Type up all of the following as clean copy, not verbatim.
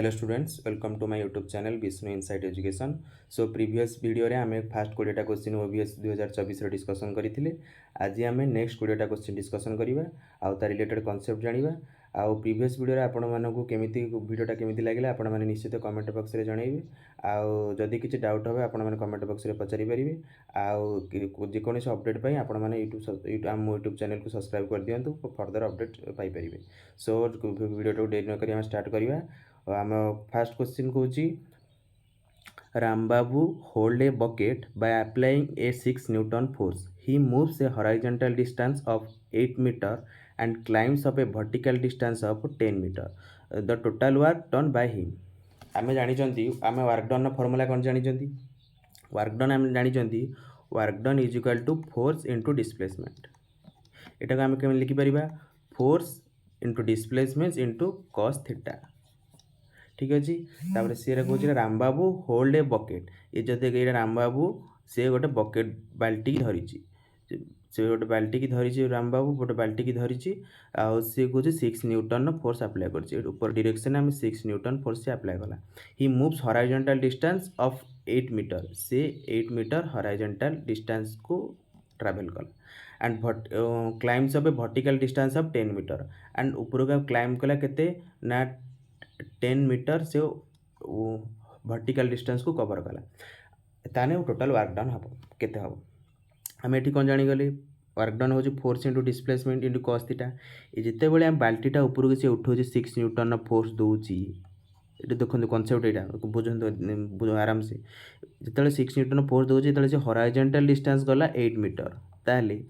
Hello students welcome to my YouTube channel Vishnu insight education. So previous video रे आमे fast 20टा question OBS 2024 रे discussion करथिले। आज आमे नेक्स्ट 20टा क्वेश्चन डिस्कशन करिवा आउ ता रिलेटेड कांसेप्ट जानिबा। आउ प्रीवियस वीडियो रे आपण मानकू केमिति वीडियोटा केमिति लागिला आपण माने निश्चित कमेंट बॉक्स रे जणाइबे। आउ जदि किछि डाउट होबे आपण माने कमेंट बॉक्स रे पचारि परिबे। आउ जे कोनोसी अपडेट पई आपण माने यूट्यूब चैनल को सब्सक्राइब कर दियंतु फर्दर अपडेट पाई परिबे। सो वीडियो तो देर न करी हम स्टार्ट करिवा। आम first question coach Rambabu hold a bucket by applying a 6 newton force he moves a horizontal distance of 8 metre and climbs up a vertical distance of 10 metre the total work done by him. आम जानी आम work done formula कौन जानी work done आम जानी work done is equal to force into displacement. यहाँ आम केमी लिखिपर force into displacement into cos theta. ठीक अच्छे तापर सी कौन रामबाबू होल्ड ए बकेट ये जैसे रामबाबू से गोटे बकेट बाल्टी की धरी से गोटे बाल्टी की धरी रामबाबू गोटे बाल्टी की धरी आउ सी कौन 6 न्यूटन फोर्स अप्लाई कर डायरेक्शन आम 6 न्यूटन फोर्स से अप्लाई कला। He moves horizontal distance of 8 metre से 8 मीटर हॉरिजॉन्टल डिस्टेंस को ट्रैवल कला and climbs of a vertical distance of 10 metre and ऊपर का क्लाइम कला केते ना 10 मीटर से वर्टिकल डिस्टेंस को कवर कला ताने टोटल वर्क डन हम केते हम आम ये कौन जानीगले वर्क डन हो force into displacement into cos theta. ये जिते बड़े आम बाल्टीटा ऊपर को सी उठो 6 न्यूटन फोर्स दूची ये देखो कनसेप्ट यहाँ बुझे आराम से जिते 6 न्यूटन फोर्स दूसरी जो हॉरिजॉन्टल डिस्टेंस गला 8 मीटर ताले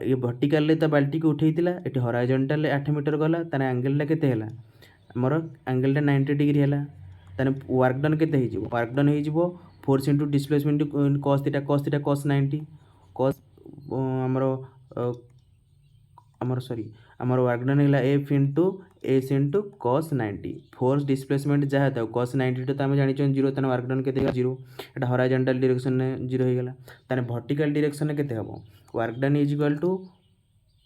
ये वर्टिकल तो बाल्टी को उठेइतिला ये हॉरिजॉन्टल 8 मीटर गला ताने एंगलटा केते हला आमर एंगलटा 90 डिग्री है ताने वर्क डन केते हो वर्क डन हो force into displacement cos theta cos 90 cos आमर आमर सॉरी आमर वर्क डन है F into S into cos 90 force displacement जहाँ था कॉस 90 तो आम जानी जीरो ताने वर्क डन केते जीरो एटा हॉरिजॉन्टल डायरेक्शन में जीरो हो गला ताने वर्टिकल डायरेक्शन केते हबो work done is equal to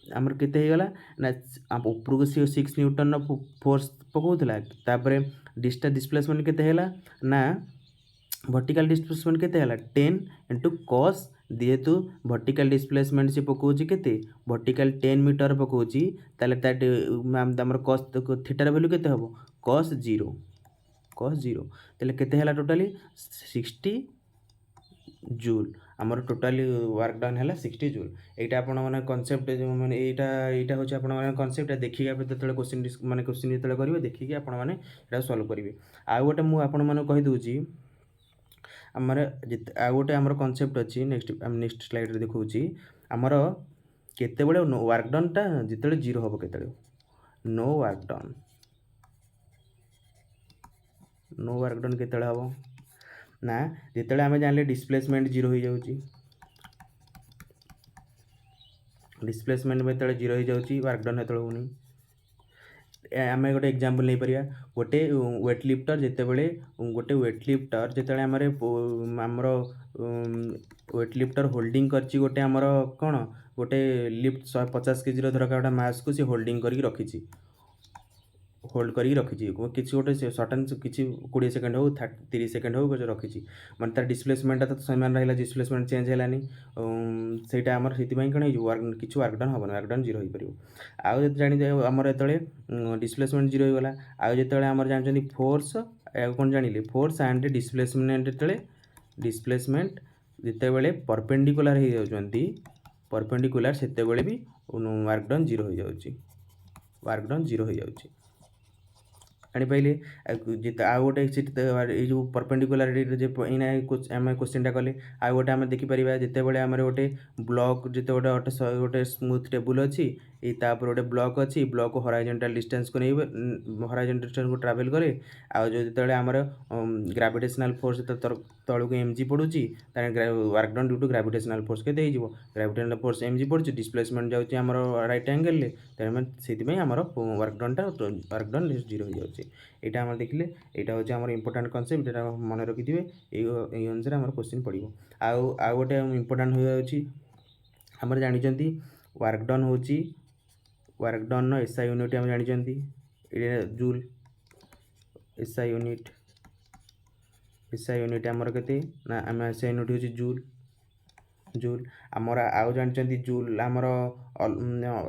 आमर केते हो गला ना ऊपर को 6 न्यूटन फोर्स पकाउला तापर डिस्प्लेसमेंट केते हैला ना वर्टिकल डिस्प्लेसमेंट केते हैला 10 इंटू कॉस जेहेतु वर्टिकल डिस्प्लेसमेंट से पकाउची केते वर्टिकल 10 मीटर पकाउची ताले आमर कॉस थीटार वैल्यू केते हबो कॉस 0 ताले केते हैला टोटली 60 जूल आमर टोटाली वर्क डन है 60 जूल। यहाँ आपण मैंने कनसेप्ट मैंने यहाँ हूँ आप कनसेप्ट देखिए आप जो क्वेश्चन मैंने क्वेश्चन जो करेंगे देखिए आप सल्व करेंगे। आउ गोटे मुझे कहीदे आमर आउ गोटे आमर कनसेप्ट अच्छी नेक्स्ट स्लाइड देखा आमर केते बड़े वर्क डनटा जिते जीरो हम केते नो वर्क डन केते हम ना जिते आम जान डिस्प्लेसमेंट जीरो हो जाऊँगी डिस्प्लेसमेंट में जो जीरो हो जाऊँगी वर्क डन हेतु होनी आम गोटे एग्जांपल नहीं पारिया गोटे वेट लिफ्टर जिते बड़े गोटे वेट लिफ्टर जिते आमर वेट लिफ्टर होल्डिंग करची गोटे आमर कौन गोटे लिफ्ट 150 केजी धरका गोटे मास को सी होल्डिंग करके रखी होल्ड करके रखी किसी गोटे सडन किसी 20 सेकेंड हो 30 सेकेंड हो रखी माने तार डिस्प्लेसमेंट तो समान रहा डिस्प्लेसमेंट चेंज है से आमर से कौन किसी वर्क डन हम वर्क डन जीरो हो पार आउ जानी आमर जो डिस्प्लेसमेंट जीरो हो गला आउ जो आमर जानते फोर्स कौन जानिले फोर्स एंड डिस्प्लेसमेंट जो डिस्प्लेसमेंट जिते बड़े परपेंडिकुलर हो जाती परपेंडिकुलर से भी वर्क डन जीरो हो जाऊँगी वर्क डन जीरो हो जाऊँगी जापारे जिते आउ गोटे जो परपेंडिकुलारिटी आम क्वेश्चन कले आउ गोटे आम देखिपर जिते बड़े आम गोटे ब्लॉक जिते गोटे गोटे स्मूथ टेबुल अच्छी तापर गोटे ब्लॉक अच्छी ब्लॉक हॉरिजॉन्टल डिस्टेंस को नहीं हॉरिजॉन्टल डिस्टेंस को ट्रैवल करे आउ जो आमर ग्रेविटेशनल फोर्स तलू को एमजी पड़ुची work done due to gravitational force के ग्रेविटेशनल फोर्स एमजी पड़ुची डिस्प्लेसमेंट जाऊँगी आमर राइट एंगल से आमर वर्क डनटा वर्क डन जीरो हो जाऊँगी यहाँ आम देखिले यहाँ हूँ आम इंपोर्टाट कनसेप्ट जो मन रखिथे ये अनुसार आम क्वेश्चन पड़ो आउ गोटे इंपोर्टाट हो जामर जानते वर्क डन हूँ वर्क डन एसआई यूनिट आम जानते जूल एसआई यूनिट आमर केते ना आम एसआई यूनिट होची जूल आमर आउ जानचंती जूल आमर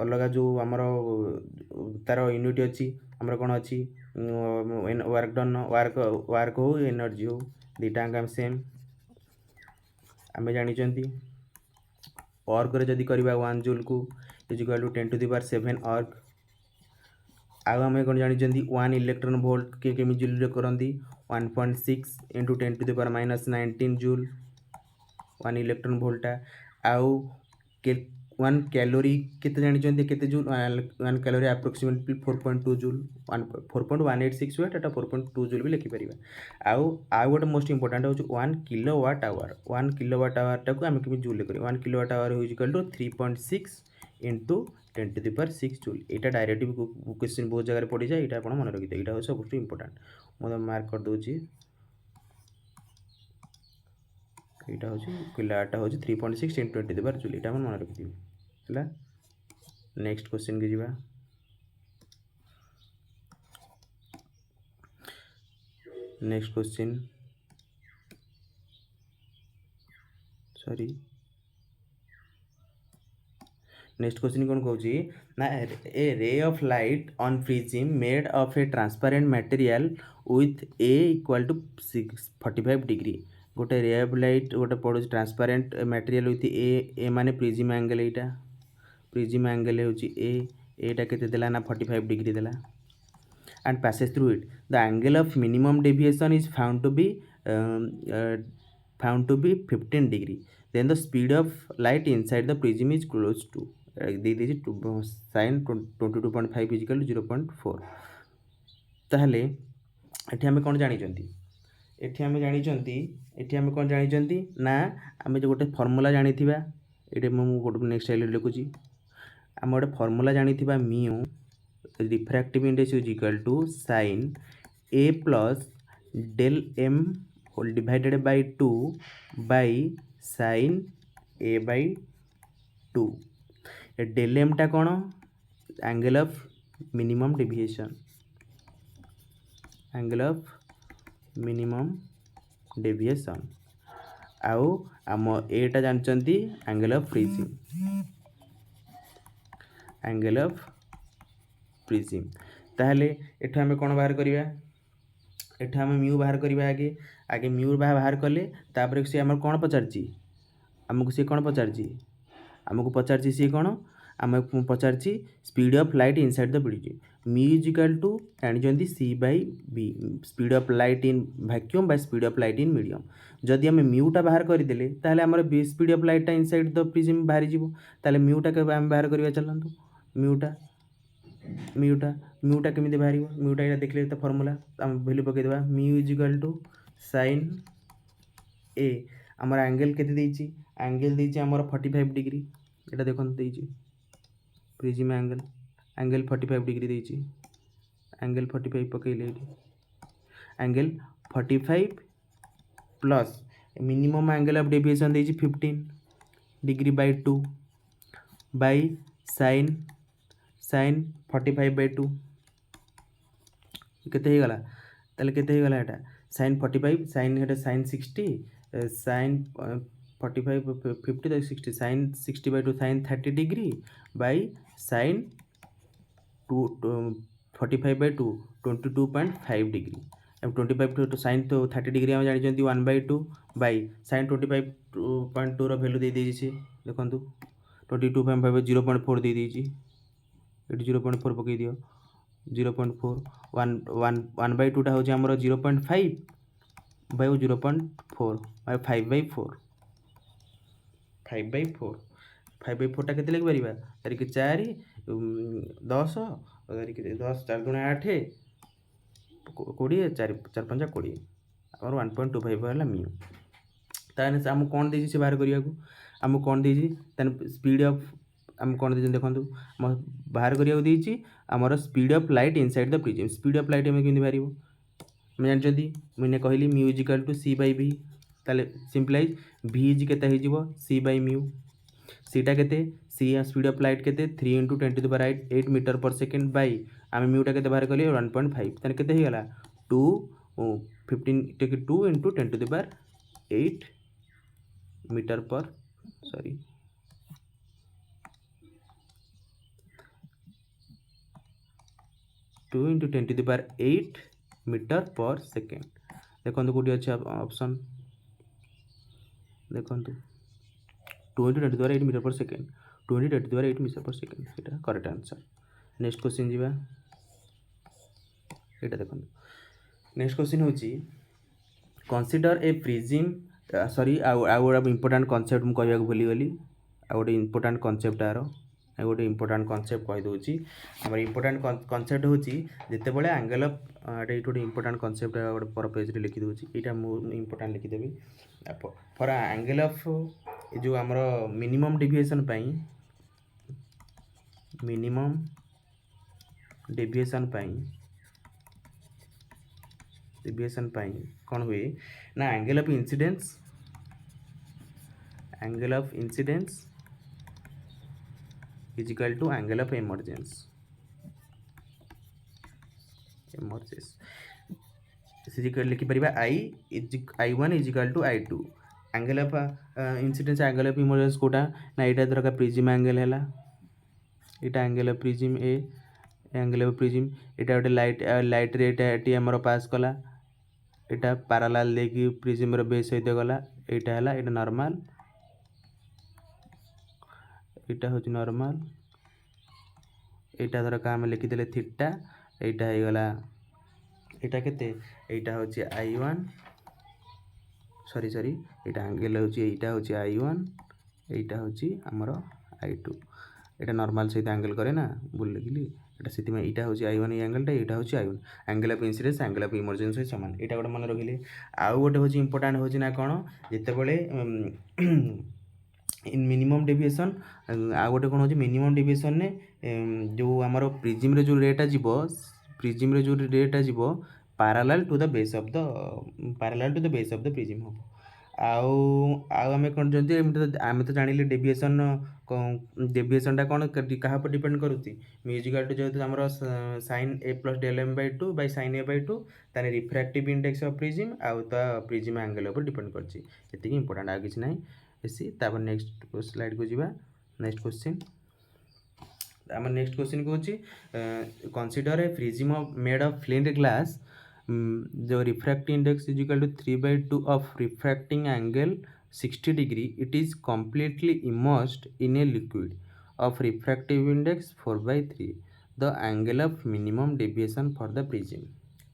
अलगा जो आमर तार यूनिट अच्छी आमर कौन अच्छी वर्क डन वर्क हो एनर्जी हो दुटा आम सेम आम जानचंती अर्क रे जदि करबा 1 जूल को is equal to 10 to the power 7 erg आउ आम कौन जानचंती 1 इलेक्ट्रॉन वोल्ट के केमी जूल रे करंती 1.6 into 10 to the power -19 joule 1 electron वोल्टा आउ के 1 कैलोरी केते जानचंती केते जूल 1 कैलोरी अप्रोक्सीमेटली 4.2 जूल 4.186 वेट एटा 4.2 जूल भी लिखि परिबा आउ गोटे मोस्ट इंपोर्टेंट होची 1 किलोवाट आवर 1 किलोवाट आवर टाको हम केमी जूल करी 1 kilowatt hour is equal to 3.6 into 10 to the power 6 joule एटा डायरेक्ट क्वेश्चन बहुत जगह पड़ी जाए एटा आपण मन रखिते एटा होची सबसे इंपोर्टेंट मो मार्क कर दोची एटा होची किलोवाट होची 3.6 into 10 to the power joule एटा मन रखिते हला नेक्स्ट क्वेश्चन के जीवा next question sorry next question कौन कहूँ ना a ray of light on prism made of a transparent material with a equal to 45 degree गोटे रे ऑफ लाइट गोटे पड़ो ट्रांसपेरेंट मटेरियल विथ ए माने प्रिज्म एंगल एटा prism angle होची एटा केते देला ना 45 डिग्री देला and passes through it the angle of minimum deviation is found to be 15 degree then the speed of light inside the prism is close to sin 22.5 is equal to 0.4 ताहले एठी हमें कौन जानिचंती एठी हमें कौन जानिचंती ना हमें जो गोटे फॉर्मूला जानिथिबा एटे मु गोटे नेक्स्ट स्लाइड लिखुची हम गोटे फॉर्मूला जानिथिबा mu refractive index is equal to sin a plus del m whole divided by 2 by sin a by 2 del m टा कौन एंगल ऑफ मिनिमम डेविएशन आउ आम एटा जानचंती एंगल ऑफ प्रिज्म ताहले एठा हमें कौन बाहर करिया एठा हमें म्यू बाहर करिया आगे म्यू बाहर कले तापर से हमर कौन पचारची हमको से कौन पचारची हमको पचारची से कौन आमको पचारची speed of light inside the prism mu is equal to जानचंती c by b speed of light in vacuum by speed of light in medium जदि आम म्यूटा बाहर करदेले ताहले हमर speed of light inside the prism बाहर जीवो ताहले म्यूटा के आम बाहर करिया चलंतु म्यूटा केमी बाहर म्यूटा ये देखले तो फॉर्मूला आम वैल्यू पकईदेवा mu is equal to sin A आमर एंगल केते देइची एंगल देइची आमर 45 डिग्री एटा देखन देइची प्रिज्म एंगल 45 डिग्री देइची एंगल 45 पकईले angle 45 plus minimum angle of deviation देइची 15 degree by 2 by sin 45 by 2 केते गला ताले केते गला एटा sin 45 sin हेटा sin 60 sin 45 50 तो 60 sin 60 by 2 sin 30 degree by sin 45 by 2 22.5 degree अब 25 तो sin तो 30 डिग्री हम जानि जंती 1/2 बाय sin 25.2 रो वैल्यू दे देछि से देखंतु 22.5 0.4 दे देछि एटी 0.4 पकई दियो 0.4 1/2 टा हो आमर 0.5 बाय 0.4 बाय 5/4 5/4 टा केते लिख परिबा तारिक 4 10 तारिक 10 4 गुणा 8 20 4 4 5 20 और 1.25 होला म्यू ताने हम कोन देछि से बाहर करिया को हम कोन देछि ताने स्पीड ऑफ हम कौन दे देखो बाहर करा आमर speed of light inside the prism speed of light हमें केमती बाहर मैं जानते मुझे कहली mu is equal to c by v ताले सिंपलाइज v इज केते हो जिवो c बाय म्यू सीटा केते c स्पीड ऑफ लाइट केते 3 × 10⁸ 8 मीटर पर सेकेंड बाय आम म्यूटा केते बाहर कली 1.5 ताने केते हो गला 2 15 take 2 into 10 to the power 8 meter per sorry 2 into 10 to the power 8 meter per second देखो कौटी अच्छे ऑप्शन देखो 2 into 10 to the power 8 meter per second 2 into 10 to the power 8 meter per second এটা करेक्ट आंसर नेक्स्ट क्वेश्चन जीवा এটা দেখুন next question होची consider a prism sorry आउ गोटे इंपोर्टाट कनसेप्ट मुझे कहवाक भूली गली आउ गोटे इंपोर्टाट कनसेप्ट आर गोटे इंपोर्टाट कनसेप्ट कहीदे आम इंपोर्टाट कनसेप्ट हूँ जितेबाला एंगल ऑफ ये गोटे इंपोर्टाट कनसेप्ट गोटे पर पेज लिखिदे यहाँ मुझे इंपोर्टाट लिखिदेवी फॉर एंगल ऑफ जो आमर मिनिमम डेविएशन मिनिमम डेविएशन कौन हुए ना angle of incidence is equal to angle of emergence लिखिपर I1 is equal to I2 angle of incidence angle of emergence कोटा ना यहाँ धरका प्रिज्म एंगल है यहाँ angle of prism A angle of prism यहाँ गोटे लाइट रे ये आमर पास कला यहाँ पैरेलल देकी प्रिज्म रो बेस सहित गला यहाँ है नॉर्मल यहाँ हूँ नॉर्मल यहाँ धरका आम लिखिदे थीटा यहाँ हो गला यहाँ केते यहाँ हूँ I1 सॉरी यहाँ एंगल यहाँ हूँ I1 यहाँ हूँ आमर I2 यहाँ नॉर्मल सहित एंगल करे ना बोल लिखिली से यहाँ हूँ I1 एंगलटा यहाँ हूँ I1 angle of incidence angle of emergency सामान यहाँ गोटे मन रखिले आउ गोटे हूँ इंपोर्टाट हूँ ना कौन जितेबाला इन मिनिमम डेविएशन आ गोटे कौन हो मिनिमम डेविएशन ने जो आमर प्रिज्म रे जो रेटा जीव प्रिज्म रे जो रेटा जीव parallel to the base of the prism हम आम कौन आम तो जानिले डेविएशन कौन क्या डिपेंड करुँच म्यूजिकल टू जेहतु आम sin a plus del m by 2 by sin a by 2 ताने रिफ्रैक्टिव इंडेक्स ऑफ प्रिज्म आउ तो प्रिज्म एंगल ऊपर डिपेंड करती इंपोर्टाट आ किसी ना इसी तापर नेक्स्ट स्लाइड को जीवा नेक्स्ट क्वेश्चन आम नेक्स्ट क्वेश्चन को consider a prism made of flint glass जो refractive index is equal to 3/2 of refracting angle 60 degree it is completely immersed in a liquid of refractive index 4/3 the angle of minimum deviation for the prism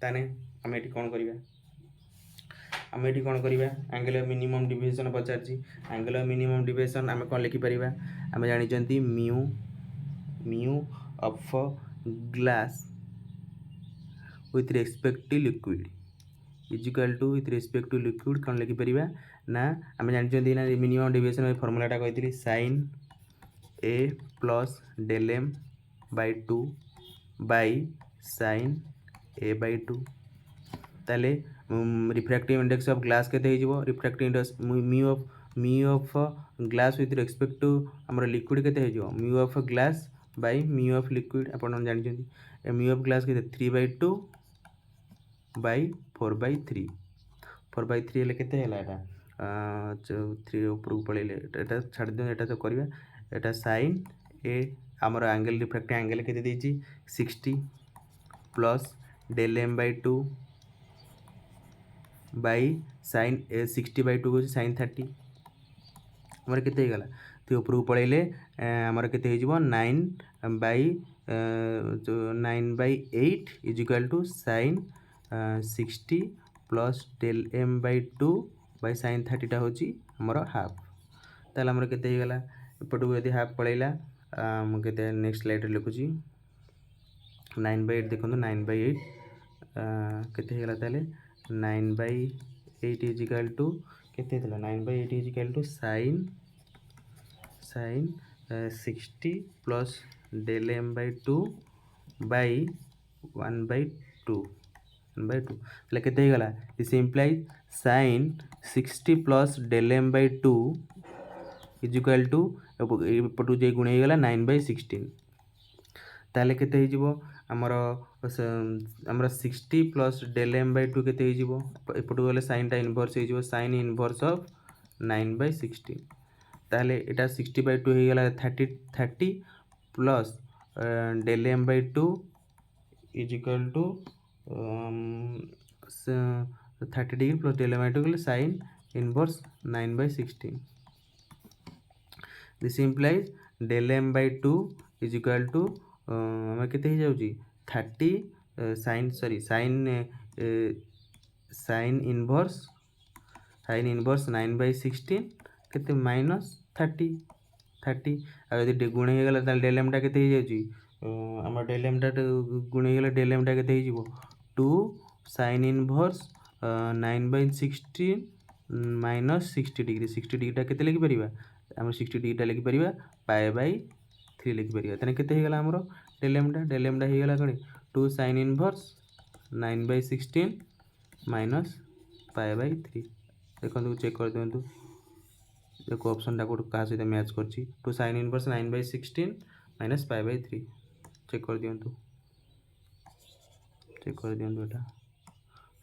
ताने आम ये कौन करवा आम ये कौन करवा angle of minimum deviation Pachar angle of minimum deviation आम कौन लिखिपर आम जानी mu of glass with respect to liquid is equal to with respect to liquid कौन लिखिपर ना आम जानते ना मिनिमम डेविएशन फर्मूलाटा कही sin a plus del m by 2 by sin a by 2 ताले रिफ्रैक्टिव इंडेक्स ऑफ ग्लास केते हो refractive index mu of glass with respect to आमर लिक्विड केते हो mu of glass by mu of liquid आपन जानते mu of glass केते 3/2 by 4/3 4/3 केते है 3 ऊपर पड़े छाड़ दियो एटा तो करवा एटा sin ए आमर एंगल रिफ्रैक्टिव एंगल केते देछि 60 plus del m by 2 by sin 60/2 को sin 30 आमर केते गला तो ऊपर पड़े आमर केते हो 9/8 is equal to sin 60 plus del m by 2 by sin 30 हूँ आमर हाफ ताल आमर केते गला एपटू यदि हाफ पड़ेगा मुझे नेक्स्ट स्लाइड लिखुची 9/8 देखो 9/8 केते गला ताले 9/8 इज इक्वल टू केते 9/8 is equal to sin 60 plus del m by 2 by 1/2 ताले केते गला this implies sin 60 plus del m by 2 is equal to एपटू जे गुणे गला 9/16 ताले केते हे जिवो हमर हमर 60 प्लस डेल एम बाय 2 केते हे जिवो एपटू गले साइन टा इनवर्स हे जिवो साइन इनवर्स ऑफ 9 बाय 60 ताले एटा 60 बाय 2 हे गला 30 plus del m by 2 is equal to 30 degree plus del m by 2 गले sine inverse 9 by 16 this implies del m by 2 is equal to हमें केते हो जाउची 30 sine sorry sine inverse 9 by 16 केते minus 30 आ यदि गुणे हे गला ताल डेल एम टा केते हो जाउची हमर डेल एम टा गुणे हे गला डेल एम टा केते हो जिवो 2 sine inverse 9 by 16 minus 60 degree टा केते लिखि परिबा हम 60 डिग्री टा लिखि परिबा पाई बाय 3 लिखि परिबा तने केते हे गला हमरो डेल एम टा हे गला कणे 2 sine inverse 9 by 16 minus pi by 3 देखो चेक कर दियंतु देखो ऑप्शन टा को कहा सहित मैच करछि 2 sine inverse 9 by 16 minus pi by 3 check कर दियंतु एटा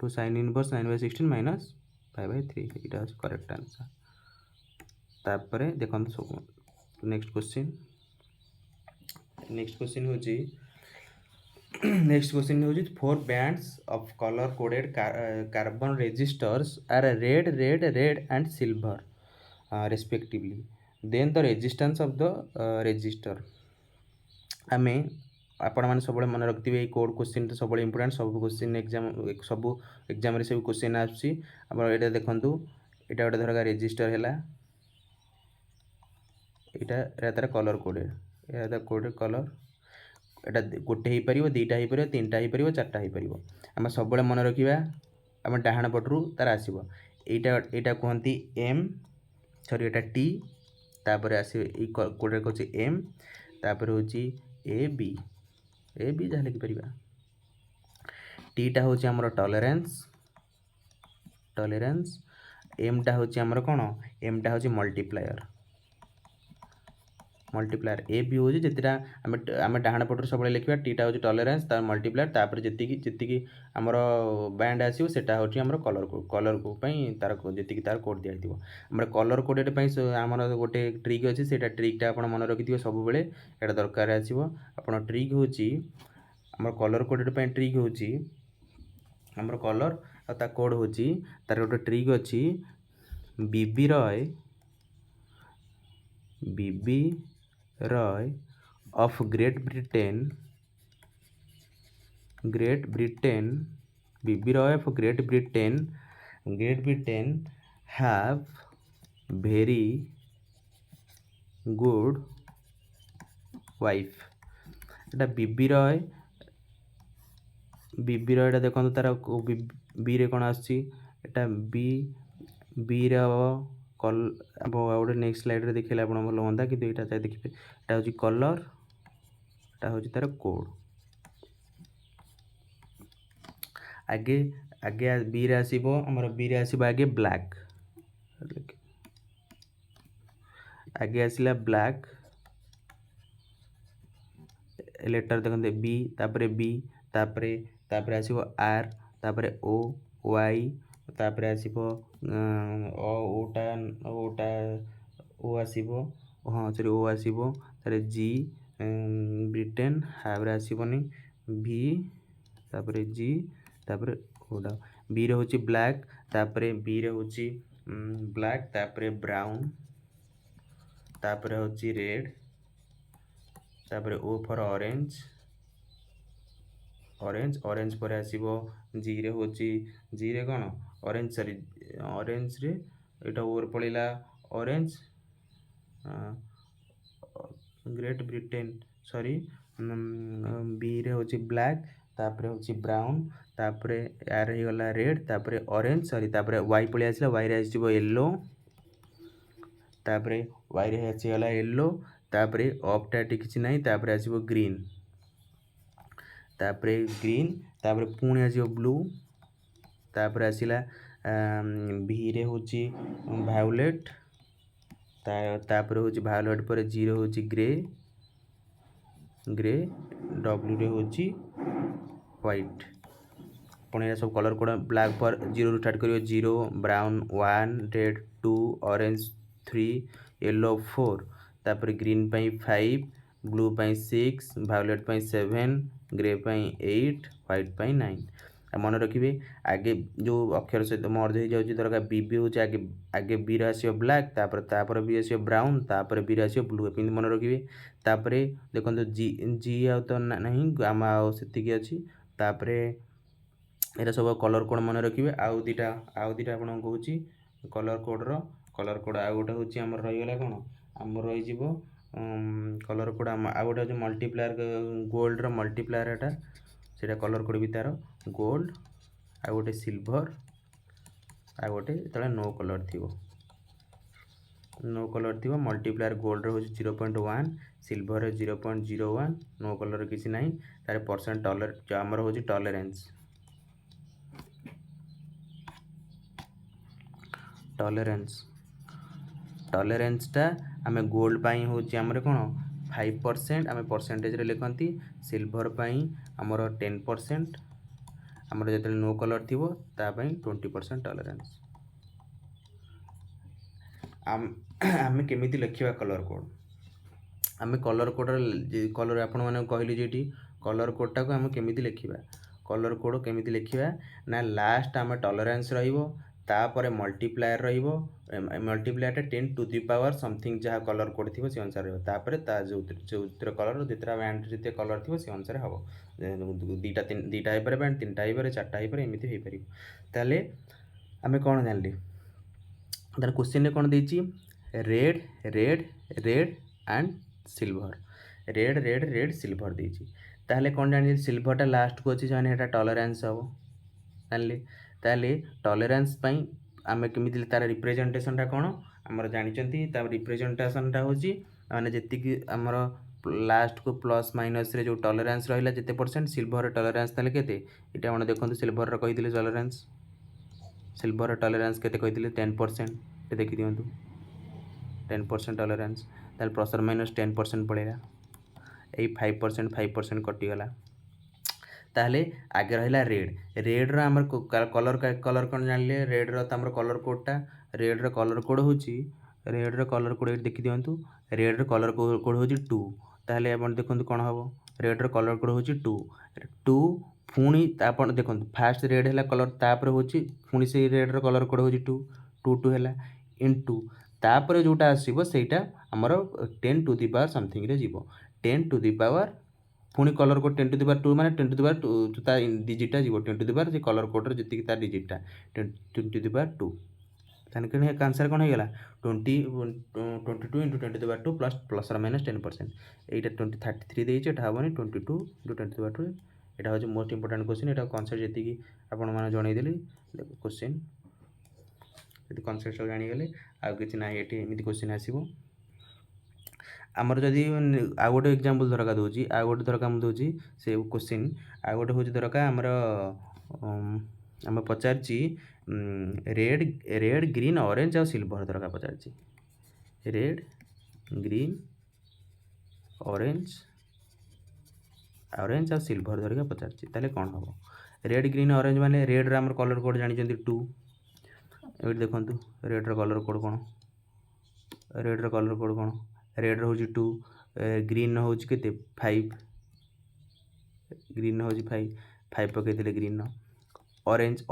2 sine inverse 9 by 16 minus pi by 3 एटा करेक्ट आंसर तापरे देखो सब नेक्स्ट क्वेश्चन होची नेक्स्ट क्वेश्चन होची 4 bands of color coded carbon resistors are red and silver respectively then the resistance of the resistor आमे आपण माने सब मन रखिबे ए कोड क्वेश्चन तो सब इंपोर्टेंट सब क्वेश्चन एग्जाम रे सब क्वेश्चन आछि आपण एटा देखंतु एटा गोटे धरका रेजिस्टर हैला एटा तार कलर कोडेड एटा कोडेड कलर एटा गोटे ही परिबो दुईटा ही परिबो तीनटा ही परिबो चारटा ही परिबो हम सब मन रखिबा हम डाहाण पटरू तार आसीबो एटा कहंती एम सॉरी एटा टी तापर आसी ई कोडेड कहछि एम तापर होछि ए बी जहा लिखि परिबा टी टा होछि हमर टॉलरेंस एम टा होछि हमर कोन एम टा होछि मल्टीप्लायर ए बी होछि जेतिरा हम डाहाण पटरू सब लिखिबा टी टा होछि टॉलरेंस तार मल्टीप्लायर तापर जेतिकी हमर बैंड आसीबो सेटा होछि हमर कलर को पई तार जेतिकी तार कोड दिया हितबो हमर कलर कोडेड पई हमर गोटे ट्रिक अछि सेटा ट्रिक टा आपण मन रखिदियो सब बेले एटा दरकार आसीबो आपण ट्रिक होछि हमर कलर कोडेड पई ट्रिक होछि हमर कलर आ ता कोड होछि तार गोटे ट्रिक अछि बीबी Roy of Great Britain BB Roy of Great Britain have very good wife एटा बीबी रॉय एटा देखो तार बी रे कोन आछि एटा बी रे कल अब गोटे नेक्स्ट स्लाइड रे देखले आपण भलो होंदा कि एटा चाहे देखिबे एटा होची कलर एटा होची तार कोड आगे बी रे आसीबो हमर बी रे आसीबो आगे ब्लैक आगे आसिला ब्लैक लेटर देखते बी तापरे आसीबो आर तापरे ओ वाई तापरे आसीबो ओटा ओ आसीबो हाँ सॉरी ओ आसीबो तारे जी ब्रिटेन हावरे आसीबोनी भी तापरे जी तापरे ओटा बी रे होची ब्लैक तापरे बी रे होची ब्लैक तापरे ब्राउन तापरे होची रेड तापरे ओ फॉर ऑरेंज पर आसीबो जी रे होची जी रे कोन ऑरेंज सॉरी ऑरेंज रे एटा ओवर पड़िला orange great Britain sorry B ray होची ब्लैक तापरे होची ब्राउन तापरे यार ही गला रेड तापरे ऑरेंज सॉरी तापरे वाई पळि आसीला वाई रे आसीबो येलो तापरे वाई रे आसी गला येलो तापरे ऑफ टा किछि नाही तापरे आसीबो ग्रीन तापरे पुणी आसीबो ब्लू तापरे आसीला भी रे होची वायोलेट तापरे होची वायोलेट पर जी रे होची ग्रे ग्रे डब्ल्यू रे होची व्हाइट पुणी सब कलर कोड ब्लैक पर 0 रू स्टार्ट करियो 0 ब्राउन 1 रेड 2 ऑरेंज 3 येलो 4 तापर ग्रीन पई 5 ब्लू पई 6 वायोलेट पई 7 ग्रे पई 8 व्हाइट पई 9 मन रखिए आगे जो अक्षर सहित मर्ज हो जाऊँगी धरका बी बी हूँ आगे आगे बी आसो ब्लैक तापर बी आसो ब्राउन तापर बी आसो ब्लू एमती मन रखिए तापर देखो जी जी आ तो नहीं आम आती अच्छी तापर यहाँ सब कलर कोड मन रखिए आउ दीटा आपन कहूँ कलर कोड आउ गोटे हूँ आम रहीगला कौन आम रही कलर कोड आउ गोटे हूँ मल्टीप्लायर गोल्ड मल्टीप्लायर एटा से कलर कोड भी तार गोल्ड आ गोटे सिल्वर आ गोटे जो नो कलर थी नो कलर थी मल्टीप्लायर गोल्ड हूँ 0.1 सिल्वर 0.01 नो कलर किसी ना तार परसेंट टॉलर जो आमर हूँ टॉलरेंस टॉलरेंसटा आम गोल्ड पाई हूँ आमर कौन 5% आम परसेंटेज लिखती सिल्वर पाई आमर 10% आमर जो नो कलर थी 20% टॉलरेंस आम केमी लिखा कलर कोड आम कलर कोड कलर आपण मैंने कहली जी कलर कोडटा को आम केमी लिखा कलर कोड केमी लिखा ना लास्ट आम टॉलरेंस तापर multiplier multiplier 10 to the power something जहाँ कलर कोड थी से अनुसार तापर जो कलर जितना बैंड जितने कलर थी से अनुसार हम दीटा हो पारे बैंड 3टा हो पारे 4टा हो पारे एमती हो पार ताले आम कौन जानली तार क्वेश्चन कौन देती red red red and silver red silver देती ताहले कौन जानी सिल्वरटा लास्ट को अच्छी जाने टॉलरेंस हम जानली ताहले टॉलरेंस आम केमी तार रिप्रेजेंटेशनटा कौन आमर जानते रिप्रेजेंटेशनटा हूँ मैंने जी आमर लास्ट को प्लस माइनस रे जो टॉलरेंस रहा जिते परसेंट सिल्वर टॉलरेंस ताले केते इटा मन देखो सिल्वर कही टॉलरेंस सिल्वर टॉलरेंस केते कही 10% देखी दिंतु 10% टॉलरेंस ताल प्लस और माइनस 10% पड़ेगा यही 5% कटिगला ताहले आगे रहा रेड आमर कलर कौन जानले रेड रमर कलर कोडटा रेड कलर कोड हूँ रेड कलर कोड देखी दिंतु रेड कलर कोड हूँ 2 ताहले आप देखो कौन हम रेड कलर कोड हूँ 2 पुणी आप देखो फास्ट रेड है कलर तापर हूँ पुणी से रेड कलर कोड हूँ 2 है इंटू तापर जोटा आसो सहीटा आमर 10 टू दी पावर समथिंग रे जीवो 10 टू दी पावर पुणी colour code 10 to the power 2 माने 10 टू दी पावर 2 ता डिजिटा जीवो 10 टू दी पावर से कलर कोडर जी तार डिजिटा 10 टू दी पावर 2 ताने आंसर कौन होगा 22 into 10 to the power 2 plus और माइनस 10% यहाँ 33 देती है हेनी 22 इंटू 10 टू दी पावर 2 यहाँ हूँ मोस्ट इंपोर्टेंट क्वेश्चन यहाँ कनसेप्ट जी आपण मैंने जनईदेली क्वेश्चन यदि कनसेप्ट सब जानीगले आउ कि ना ये एमती क्वेश्चन आसो आमर जदि आउ गोटे एग्जांपल धरका दूसरी आउ गोटे धरका मुझे से क्वेश्चन आउ गोटे हूँ धरका आमर आम पचार रेड ग्रीन ऑरेंज आ सिल्वर धरका पचार रेड ग्रीन ऑरेंज आ सिल्वर धरिका पचार ताले कौन हम रेड ग्रीन ऑरेंज माने रेड आमर कलर कोड जानी 2 ये देखो रेड कलर कोड कौन रेड कलर कोड कौन रेड हूँ 2 ग्रीन हूँ के 5 ग्रीन हूँ 5 पकईदे ग्रीन ऑरेंज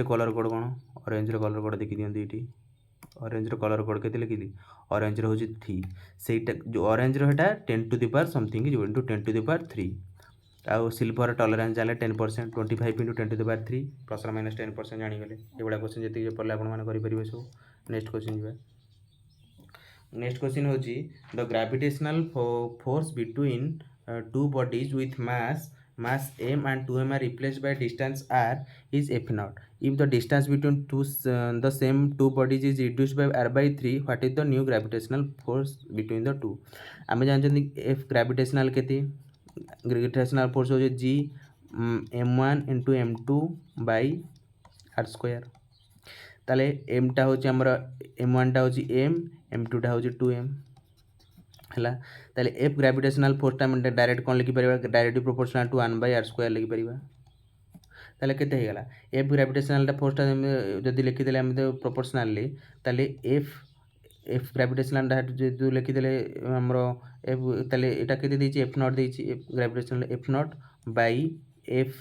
कलर कोड कौन ऑरेंज कलर कोड देखी दिखाँ ये ऑरेंज कलर कोड के लिखिली ऑरेंज हूँ 3 से जो ऑरेंज रोटा 10 टू दी पावर समथिंग जो इंटू 10 टू दी पावर 3 आउ सिल्वर टॉलरेंस जाने 10% 25 into 10 to the power 3 plus और माइनस 10% जानीगले ये क्वेश्चन जी पढ़ले आपने सब नेक्स्ट क्वेश्चन जी नेक्स्ट क्वेश्चन हूँ the gravitational force between two bodies with mass m and 2m are replaced by distance r is f naught. If the distance between the same two bodies is reduced by r by 3, what is the new gravitational force between the two? आम जानते f gravitational केते gravitational force हो g m1 into m2 by r square ताले m टा हो आमर m1 टा हो m m2 टा हो 2m है ताले एफ ग्राविटेशनल फोर्सटा डायरेक्ट कौन लिखिपर डायरेक्टली प्रोपोर्शनल टू 1/r² लिखिपर ताले केते हेगला एफ ग्राविटेशनल फोर्सटा जदि लिखिदेले आम प्रोपोर्शनाली ताले एफ एफ ग्राविटेशनल जो लिखिदेले आमर एफ ताले एटा केते देछि एफ नॉट देछि F gravitational F naught by F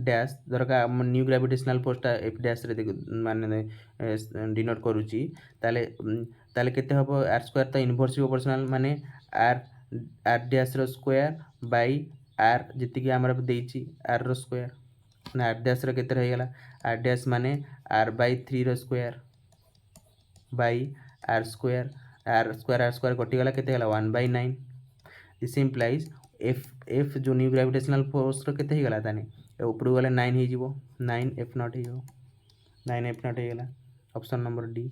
dash धरका न्यू ग्राविटेशनल फोर्सटा एफ डैश रे माने डिनोट करूची ताले ताले केते हबो r² तो इनवर्स प्रोपोर्शनल माने r r डैश रो स्क्वायर बाय r जति कि हमरा देछि r रो स्क्वायर ना आर डैश रो केते रहिगला आर डैश माने r/3 रो स्क्वायर बाय r² कटिगला केते गला 1/9 दिस इम्प्लाइज एफ जो न्यू ग्रेविटेशनल फोर्स रो केते हेगला ताने ऊपर गले 9 हे जिवो 9 एफ नॉट हे जिवो 9 एफ नॉट हेगला ऑप्शन नंबर डी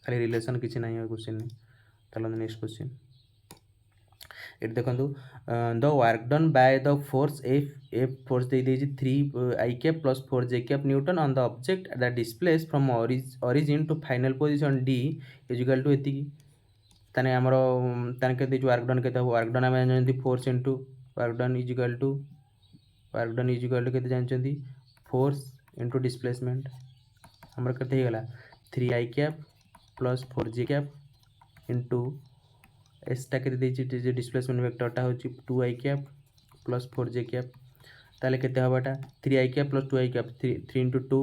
खाली रिलेशन किछि नाही क्वेश्चन ने चलो नेक्स्ट क्वेश्चन इट देखंतु the work done by the force F force दे देछि 3 I cap plus 4 J cap newton on the object that displace from origin to final position D equal to एति ताने हमरो ताने के दे वर्क डन केते वर्क डन हम जानती force into work done equal to केते जानचंती फोर्स इनटू डिस्प्लेसमेंट हमर केते हे गला 3 I cap plus 4 J cap into एसटा केते देछि जे डिस्प्लेसमेंट वेक्टरटा होछि 2 I cap plus 4 J cap ताले केते हबाटा 3 I cap plus 2 I cap 3 into 2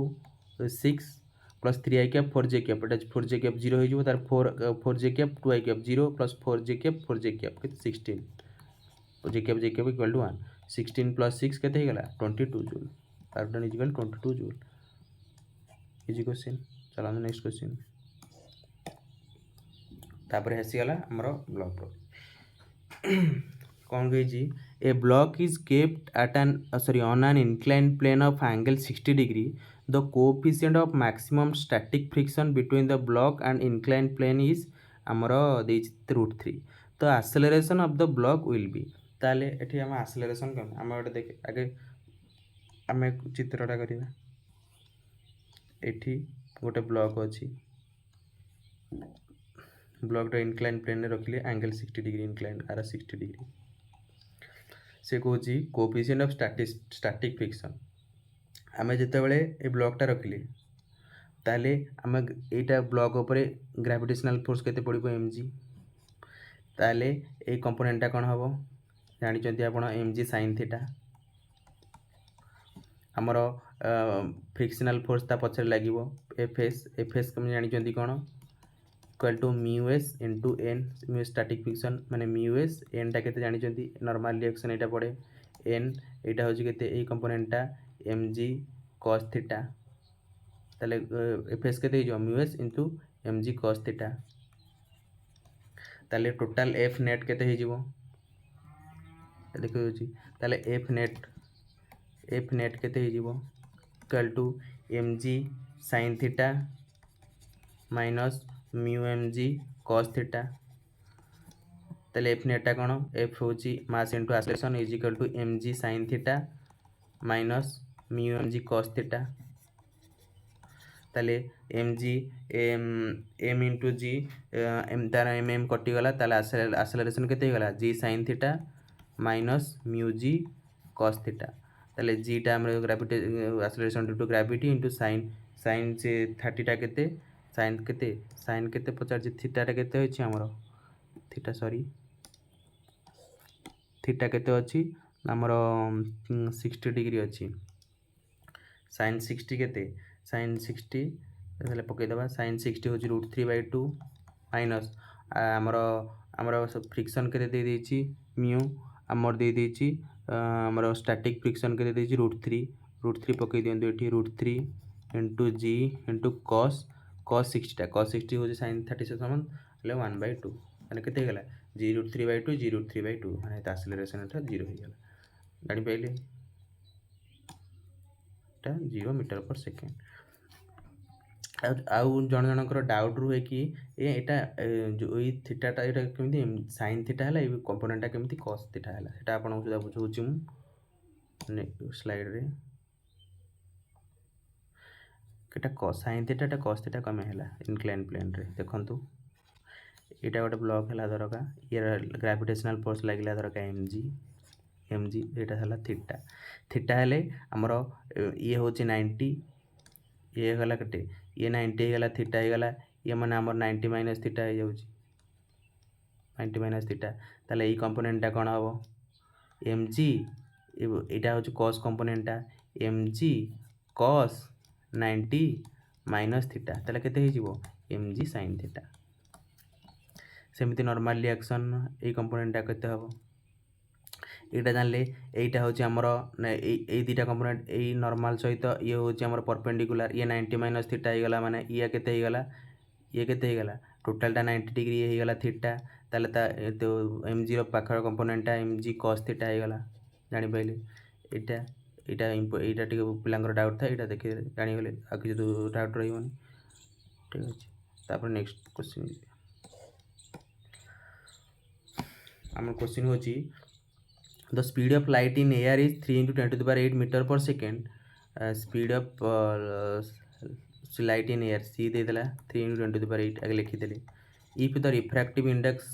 6 plus 3 I cap 4 J cap एटा 4 J कैप 0 हो जिवो तार 4 J cap 2 I cap 0 plus 4 J cap केते 16 J cap equal to 1 16 plus 6 केते हे गला 22 joule work done equal 22 joule easy question चलो next question तापर हेसी गला हमरो ब्लॉक कौन कही a block is kept at an on an inclined plane of angle 60 degree the coefficient of maximum static friction between the block and inclined plane is हमरो √3 तो acceleration of the block will be ताले एठी हम acceleration कम हम ओटे देख आगे हम चित्रटा करिवा एठी गोटे ब्लॉक अछि ब्लॉक इनक्लाइन प्लेन में रखिले एंगल 60 डिग्री इनक्लाइन आर 60 डिग्री से कहूँ कोएफिशिएंट ऑफ स्टैटिक फ्रिक्शन आम जिते बड़े ये ब्लॉकटा रखिले ताले आम एटा ब्लॉक उपरे ग्रेविटेशनल फोर्स केते पड़िबो mg ताले ए कंपोनेंटटा कोन हबो जानि चंती आपण mg sin थीटा हमर फ्रिक्शनल फोर्स ता पछरे लागिवो fs कम जानि चंती कोन equal to μs into n mu static friction माने μs n टा केते जानि चंती नॉर्मल रिएक्शन एटा पड़े n एटा होची केते ए कंपोनेंटटा mg cos थीटा ताले fs केते जो μs into mg cos theta ताले टोटल f नेट केते हे जिवो देखो होची ताले f नेट केते हे जिवो equal to mg sin theta minus mu mg cos theta ताले f नेटा कोन f होची mass into acceleration is equal to mg sin theta minus mu mg cos theta ताले mg m into g m तार mm कटि गला ताले acceleration केते गला g sin theta minus mu g cos theta ताले g टा हमर gravity acceleration due to gravity into sin से 30 टा केते साइन केते पचार थीटा केते होछि हमरो थीटा सॉरी थीटा केते अछि हमरो 60 डिग्री अछि sin 60 केते sin 60 एले पके देबा sin 60 होछि √3/2 माइनस हमरो फ्रिक्शन केते दे देछि म्यू हमर दे देछि हमरो स्टैटिक फ्रिक्शन केते देछि √3 पके दियंतु एठी √3 इनटू g इनटू cos 60 हो sin 30 से समान ले 1/2 माने केते गेला g √3/2 g √3/2 माने त एक्सेलरेशन एटा 0 हो गेला गाड़ी पहिले एटा 0 मीटर पर सेकंड आउ जनकर डाउट रुहे कि एटा जो ई थीटाटा एटा केमिति sin थीटा हला ए कंपोनेंटटा केमिति cos थीटा हला एटा आपन सुदा बुझौछि मु नेक्स्ट स्लाइड रे एटा sin थीटा एटा cos थीटा कमे हला इंक्लाइन प्लेन रे देखंतु ଏଇଟା ଗୋଟେ ବ୍ଲକ୍ ହେଲା ଧରକା ଇଏ ଗ୍ରାଭିଟେସନାଲ୍ फोर्स ଲାଗିଲା ଧରକା mg ଏଇଟା ହେଲା थीटा थीटा हेले हमर ये होची 90 ये गला कटे ये 90 गला थीटा हे गला ये माने हमर 90 माइनस थीटा हे जाउची 90 माइनस थीटा ताले ई कंपोनेंटटा कोन हबो mg एटा होची cos कंपोनेंटटा mg cos 90 माइनस थीटा ताले केते हे जिवो mg sin थीटा सेमिति नॉर्मल रिएक्शन ए कंपोनेंटटा केते हबो एटा जानले एटा होची हमर ए दुटा कंपोनेंट ए नॉर्मल सहित ये होची हमर परपेंडिकुलर ये 90 माइनस थीटा हे गला माने ये केते हे गला टोटल टा 90 डिग्री हे गला थीटा ताले ता तो mg रो पाखर कंपोनेंट टा mg cos थीटा हे गला जानि पाइले एटा एटा एटा टिके पिलांगर डाउट था एटा देखि जानि गले आ कि डाउट रहिबोनी ठीक अछि तापर नेक्स्ट क्वेश्चन हमर क्वेश्चन होची the speed of light in air is 3 into 10 to the power 8 meter per second speed of light in air c दे देला 3 into 10 to the power 8 आगे लिखि देले if the refractive index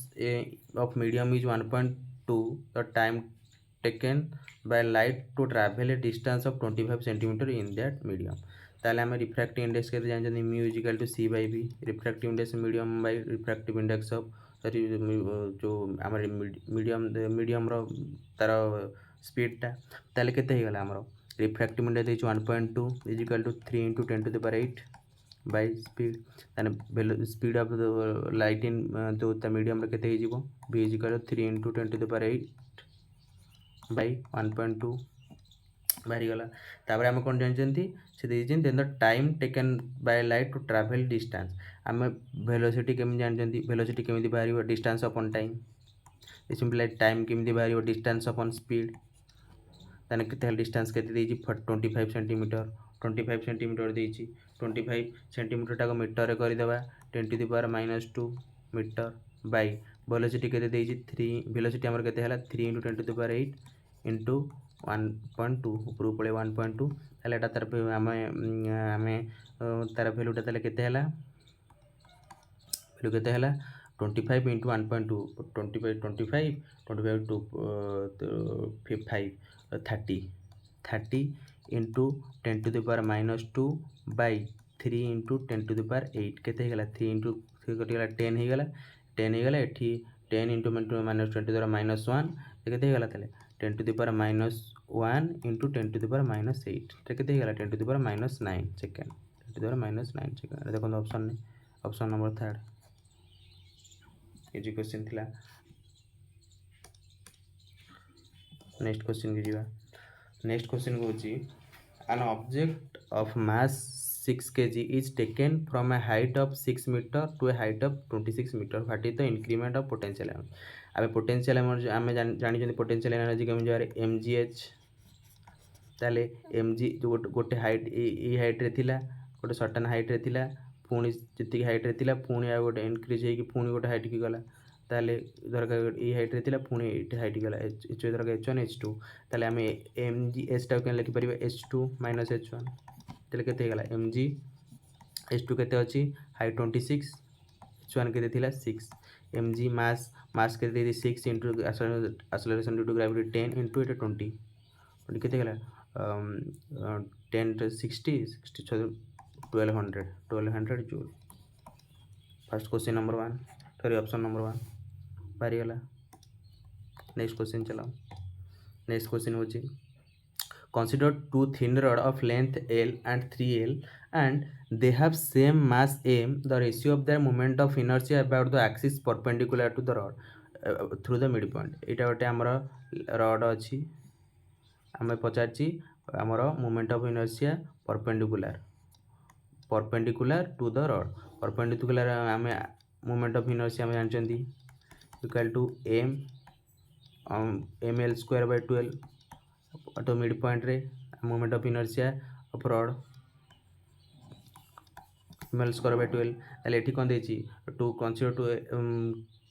of medium is 1.2 the time taken by light to travel a distance of 25 centimeter in that medium ताले हमें refractive index के जान जनी mu is equal to c by b refractive index medium by refractive index of जो आमर medium रो तार स्पीडटा ताले केते हे गला हमरो रिफ्रैक्टिव इंडेक्स देछ 1.2 is equal to 3 into 10 to the power 8 by speed ताने speed of the light in जो ता मीडियम रे केते हे जिवो v is equal to 3 into 10 to the power 8 by 1.2 बाहरी गला तापर हम कोन जानचंती से देजन then the time taken by light to travel distance हम वेलोसिटी केम जानचंती वेलोसिटी केमिति बाहरी distance upon time simply time केमिति बाहरी डिस्टेंस अपॉन स्पीड ताने केते डिस्टेंस केते देजी 25 सेंटीमीटर 25 सेंटीमीटर देजी 25 सेंटीमीटर टाको मीटर रे करि देबा 10 to the power -2 metre by velocity केते देजी 3 वेलोसिटी हमर केते हला 3 into 10 to the power 8 into 1.2 ऊपर पळे 1.2 ताले एटा तार हमें तार वैल्यूटा ताले केते हला वैल्यू केते हला 25 into 1.2 25 to 5 30 into 10 to the power -2 by 3 into 10 to the power 8 केते हेगला 3 into 3 कटि गला 10 हेगला एठी 10 into -20 to the power -1 केते हेगला ताले 10 to the power -1 into 10 to the power -8 केते हेगला 10 to the power -9 second 10 to the power -9 second देखो option ने option number 3 ये क्वेश्चन थिला नेक्स्ट क्वेश्चन के जीवा नेक्स्ट क्वेश्चन को होची an object of mass 6 kg is taken from a height of 6 meter to a height of 26 meter what is the increment of potential energy Abe potential energy आमे जानि जने potential energy केम जारे mgh ताले mg जो गोटे height ई height रे थिला गोटे सर्टेन हाइट रे थिला पुनी जति हाइट रे थिला पुनी आ गोटे इंक्रीज हे कि पुनी गोटे हाइट की गला ताले दरका ई हाइट रे थिला पुनी एटी हाइट गला h दरका h1 h2 ताले हमें mg h टा के लिखि परिबे h2 - h1 ताले केते गला mg h2 केते अछि हाइट 26 h1 केते थिला 6 mg मास केते दे 6 into acceleration due to gravity 10 into 20 केते गला 10 to 60 1200 joule first question number 1 थोड़ी ऑप्शन नंबर 1 बारी गला नेक्स्ट क्वेश्चन चलाओ नेक्स्ट क्वेश्चन होची consider two thin rod of length L and 3L and they have same mass M the ratio of their moment of inertia about the axis perpendicular to the rod through the midpoint एटा गोटे हमर rod अछि हमें पचारची हमर moment of inertia perpendicular to the rod perpendicular हमें moment of inertia हम जानचंदी equal to ml square by 12 तो मिड पॉइंट रे moment of inertia of rod ml square by 12 ताले एठी कोन देची to consider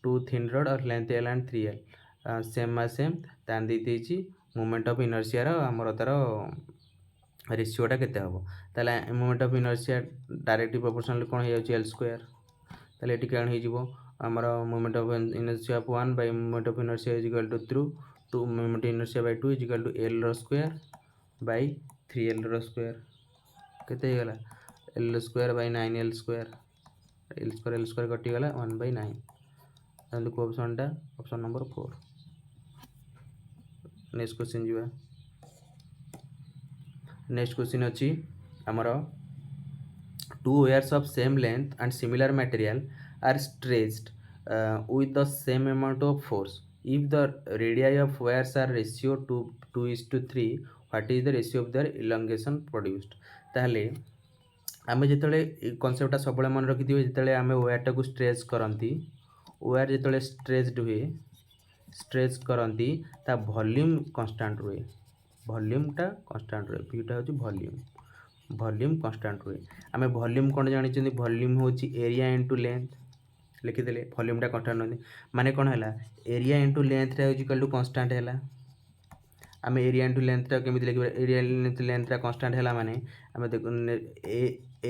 two thin rod और length L and 3L same तान देची मोमेंट ऑफ इनर्शिया रो हमर तार रेशियोटा केते हबो ताले moment of inertia directly proportional कोन हे जाउची L स्क्वायर ताले एठी कोन हे जिवो आमर moment of inertia of 1 by moment of inertia is equal to 2 moment inertia by 2 is equal to l रो स्क्वायर बाय 3l रो स्क्वायर केते गला l square by 9l square l square कटि गला 1 बाय 9 तांदु को ऑप्शनटा ऑप्शन नंबर 4 नेक्स्ट क्वेश्चन जीवा नेक्स्ट क्वेश्चन अछि हमर two wires of same length and similar material are stretched with the same amount of force. If the radii of wires are ratio 2:3, what is the ratio of their elongation produced? ताहले आमे जेतले कॉन्सेप्टटा सबले मन रखि दिबे जेतले आमे वायरटा को stretch करंती wire जेतले stretch करंती ता volume constant रहे वॉल्यूमटा कांस्टेंट रहे पीटा होची वॉल्यूम कांस्टेंट रहे आमे वॉल्यूम कोन जानि चंदी वॉल्यूम होची एरिया इनटू लेंथ लिखि देले वॉल्यूमटा कांस्टेंट नदी माने कोन हला एरिया इनटू लेंथ रे इक्वल टू कांस्टेंट हला आमे एरिया इनटू लेंथ रे केमिति लिखिबा एरिया इनटू लेंथ रे कांस्टेंट हला माने आमे देखो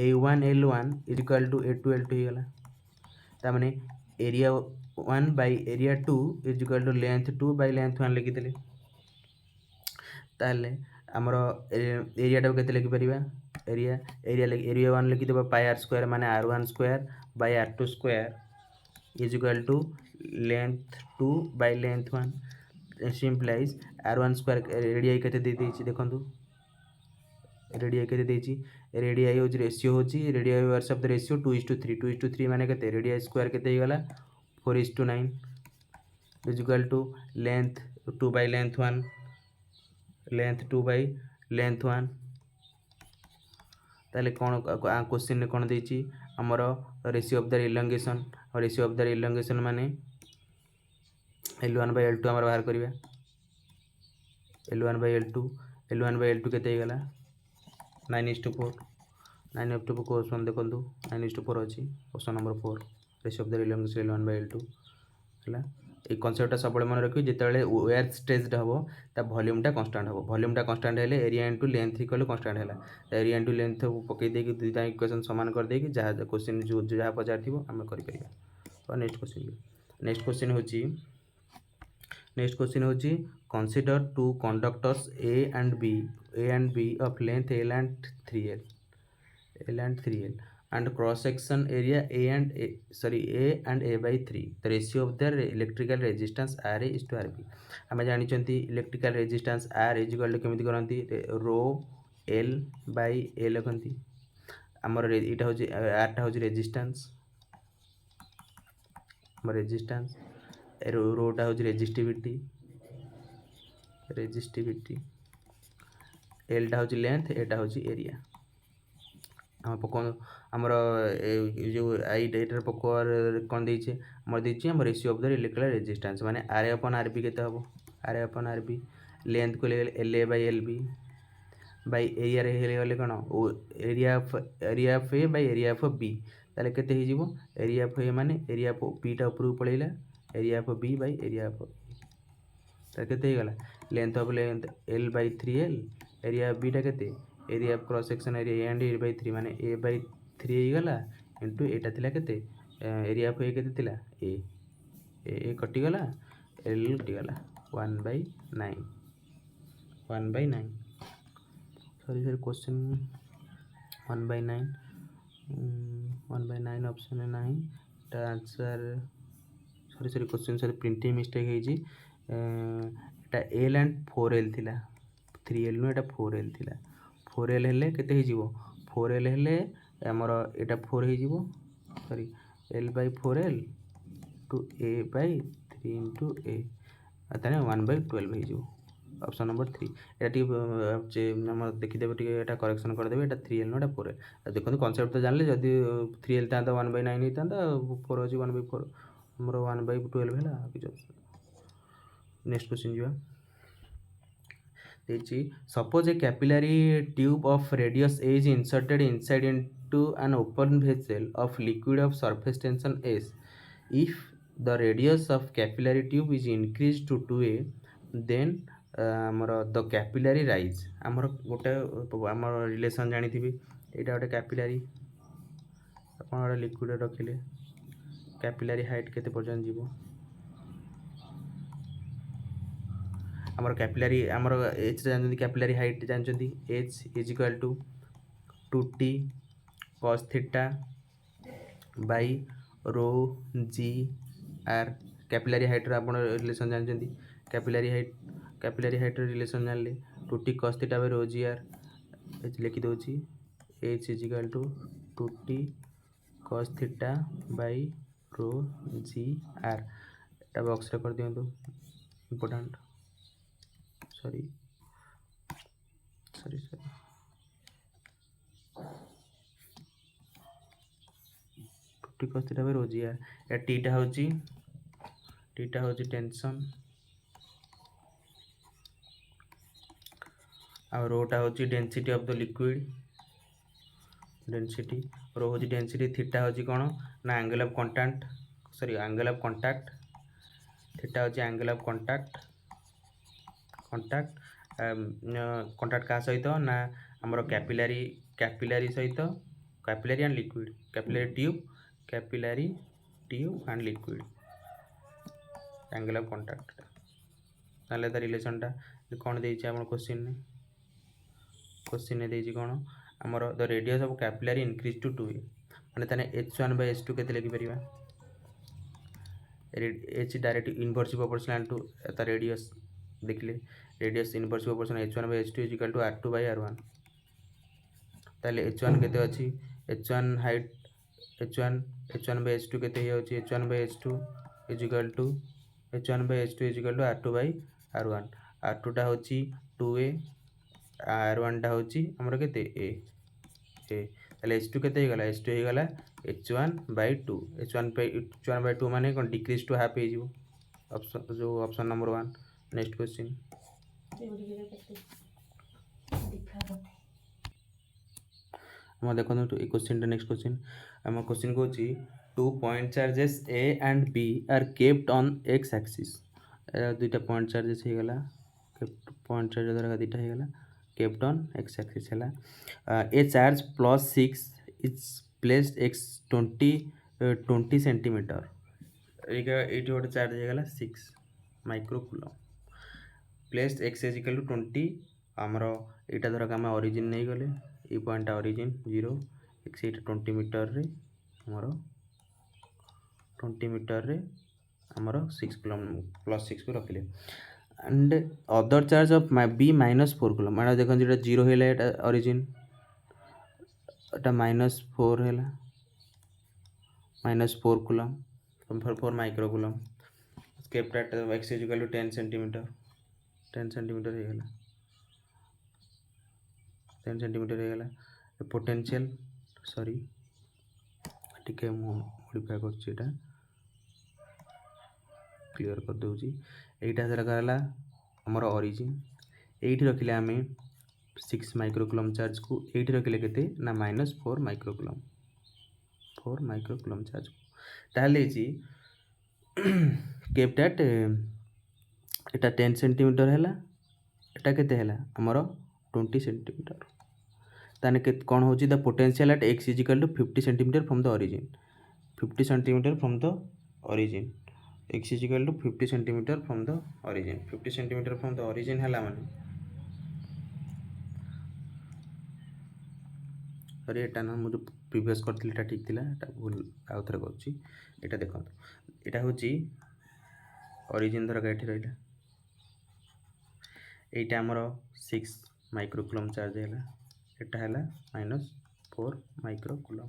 a1 l1 equal to a2 l2 ही गला ता माने area 1 by area 2 is equal to length 2 by length 1 लिखि देले ताले हमर एरिया टा केते लिखि परिबा एरिया 1 लिखि देबा पाई r स्क्वायर माने r1 square by r2 square is equal to length 2 by length 1 simplify r1 square radii केते दे देछि देखंतु रेडियाई केते देछि रेडियाई होज रेशियो होछि radii verse of the ratio 2:3 माने केते रेडियाई स्क्वायर केते गला 4:9 is equal to length 2 by length 1 length 2 by length 1 ताले कोन क्वेश्चन ने कोन देछि हमर रेशियो ऑफ द इलंगेशन माने L1 बाय L2 हमर बाहर करिबा L1 बाय L2 केते गला 9:4 9:4 को ऑप्शन देखंतु 9:4 अछि option number 4 ratio of the elongation L1 by L2 हला ए कॉन्सेप्टटा सबले मन रखि जेतले वायर स्ट्रेच्ड हबो ता वॉल्यूमटा कांस्टेंट हेले area into length equal constant हैला एरिया इनटू लेंथ पकई दे कि दुईटा इक्वेशन समान कर दे कि जहा क्वेश्चन जो जहा पचार थिबो हम करि परिबा तो नेक्स्ट क्वेश्चन होची consider two conductors A and B of length L and 3L and cross section area A and A by 3 the ratio of their electrical resistance RA is to RB हमें जानी चंती electrical resistance R is equal to केमिति करंती रो L by A लखंती हमर इटा होची R टा होची रेजिस्टेंस हमर रेजिस्टेंस रो टा होची रेजिस्टिविटी L टा होची लेंथ एटा होची एरिया हम पको हमर जो आई डेटर पकोर कोन दैछे हमर दैछे हम ratio of the electrical resistance माने RA upon RB केते हबो RA upon RB लेंथ को ले LA by LB by area रे हेले गले कोन area of A by area of B ताले केते हि जिवो एरिया ऑफ A माने एरिया ऑफ B टा ऊपर पळैला area of B by area of ता केते हि गला length of L by 3L area of B टा केते area of cross section area and A by 3 माने A by 3 ही गला इनटू एटा थिला केते एरिया ऑफ A केते थिला A कटि गला L कटि गला 1 by 9 sorry question 1 by 9 option नहीं ता answer sorry question printing mistake है जी एटा L and 4L थिला 3L नो एटा 4L थिला 4L हेले केते ही जीवो 4L हेले हमर एटा 4 ही जीवो sorry L by 4L to A by 3 into A ताने 1 by 12 ही जीवो ऑप्शन नंबर 3 एटा टी हम देखि देबे टी एटा करेक्शन कर देबे एटा 3L नो एटा 4L देखो कांसेप्ट तो जानले जदी 3L ता 1 by 9 हितांदा 4 होची 1 by 4 हमर 1 by 12 हैला कि नेक्स्ट क्वेश्चन जीवा suppose a capillary tube of radius A is inserted inside into an open vessel of liquid of surface tension S. If the radius of capillary tube is increased to 2A, then the capillary rise आमर गोटे आमर relation जानी थी एटा गोटे capillary अपन गोटे liquid रखिले capillary height केते पर्यंत जीवो हमर कैपिलरी हमर एच जानजंदी कैपिलरी हाइट जानजंदी H is equal to 2t cos theta by rho g r capillary height रो आपण रिलेशन जानजंदी कैपिलरी हाइट रो रिलेशन जानले 2t cos theta by rho g r लिखि दोची H is equal to 2t cos theta by rho g r एटा box रे कर दियंतु important sorry 2t cos theta by rho g r या टीटा होची टेंशन आ रोटा होची density of the liquid density रो होची डेंसिटी थीटा होची कोन ना एंगल ऑफ कांटेक्ट थीटा होची एंगल ऑफ कांटेक्ट का सहित ना हमरो कैपिलरी सहित capillary and liquid capillary tube and liquid angle of contact ताले द रिलेशन टा कोन देछि हमर क्वेश्चन ने देछि कोन हमर the radius of capillary increase to 2a माने तने h1 by h2 केते लिखि परिबा h direct inverse proportional to the radius देखले radius inverse proportional h1 by h2 is equal to r2 by r1 ताले h1 केते अछि h1 height h1 by h2 केते हे अछि h1 by h2 is equal to r2 by r1 r2 टा होछि 2a r1 टा होछि हमर केते a ताले h2 केते हे गला h2 हे गला h1 by 2 h1 by 2 माने कोन डिक्रीज टू हाफ हे जिवो ऑप्शन नंबर 1 नेक्स्ट क्वेश्चन हम देखो तो क्वेश्चन नेक्स्ट क्वेश्चन हम क्वेश्चन को छी 2 point charges a and b are kept on x axis दुईटा पॉइंट चार्जेस हे गला पॉइंट चार्ज द्वारा दुईटा हे गला kept on x axis है a charge plus 6 is placed x 20 centimetre ये गोटे चार्ज है गला 6 micro coulomb placed x is equal to 20 आमर यहाँ धरक आम ओरिजिन नहीं गले ये पॉइंट ओरिजिन 0 x 20 मीटर रे आमर 20 मीटर रे आमर 6 कूलम प्लस 6 को रखिले and other charge of b minus 4 coulomb माने देखन जेटा 0 हेला एटा ओरिजिन एटा -4 हेला -4 coulomb 4 micro coulomb kept at x is equal to 10 centimetre हे गेला 10 सेंटीमीटर हे गेला पोटेंशियल सॉरी टिके मॉडिफाई करछि एटा क्लियर कर दउछि एटा जरा कहला हमर ओरिजिन एठी रखिले आमे 6 माइक्रो कूलम चार्ज को एठी रखिले केते ना -4 माइक्रो कूलम चार्ज ताले जी केप्ट एट एटा 10 सेंटीमीटर हैला एटा केते हैला हमर 20 सेंटीमीटर ताने के कोन होची the potential at x is equal to 50 centimetre from the origin 50 centimetre from the origin x is equal to 50 centimetre from the origin 50 centimetre from the origin हैला माने सॉरी एटा ना मु जो प्रीवियस करथिल एटा ठीक थिला एटा भूल आउ थरे करछि एटा देखंतु एटा होची ओरिजिन धर एठी रहिला एटा हमर 6 माइक्रो कूलम चार्ज हैला एटा हैला -4 micro coulomb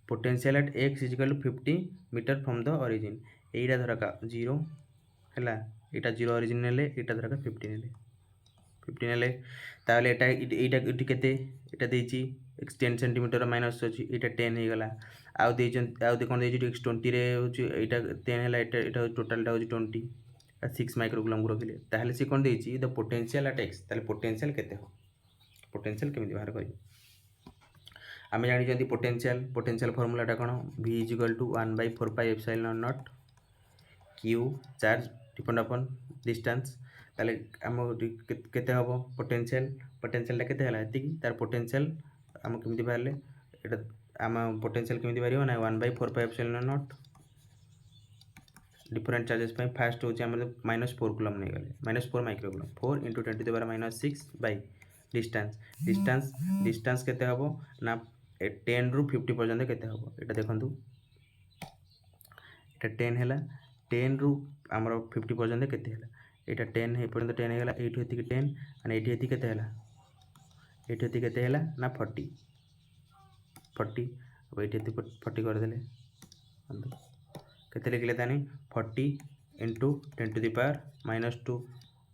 potential at x is equal to 50 metre from the origin एटा धरका 0 हैला एटा 0 ओरिजिन नेले एटा धरका 50 नेले ताले एटा केते एटा देछि x 10 सेंटीमीटर माइनस अछि एटा 10 हे गला आउ देछन आउ दे कोन देछि x 20 रे होछि एटा 10 हैला एटा टोटल टा होछि 20 6 माइक्रो कूलम को रखिले ताले से कोन देछि द पोटेंशियल एट x ताले पोटेंशियल केते हो पोटेंशियल केमिति बाहर करी आमे जानि जंती पोटेंशियल फार्मूला टा कोन v = 1/4 pi epsilon naught q charge depend अपन डिस्टेंस ताले हम केते हबो पोटेंशियल टा केते हला एति तार पोटेंशियल हम केमिति बाहरले एटा हम पोटेंशियल केमिति बारियो ना 1/4 pi epsilon naught different charges fast हूँ आम -4 कूलम नहीं गले -4 microcoulomb 4 × 10⁻⁻6 by distance distance distance केते हबो ना 10 ରୁ 50 पर्यंत केते हबो एटा देखंतु एटा 10 हैला 10 ରୁ हमर 50 पर्यंत केते हैला एटा 10 हे पर्यंत 10 हैला एठी हेति 10 आणि एठी हेति केते हैला एठी हेति केते हैला ना 40 40 अब एठी हेति 40 कर देले केते लिखले तानी 40 × 10⁻²,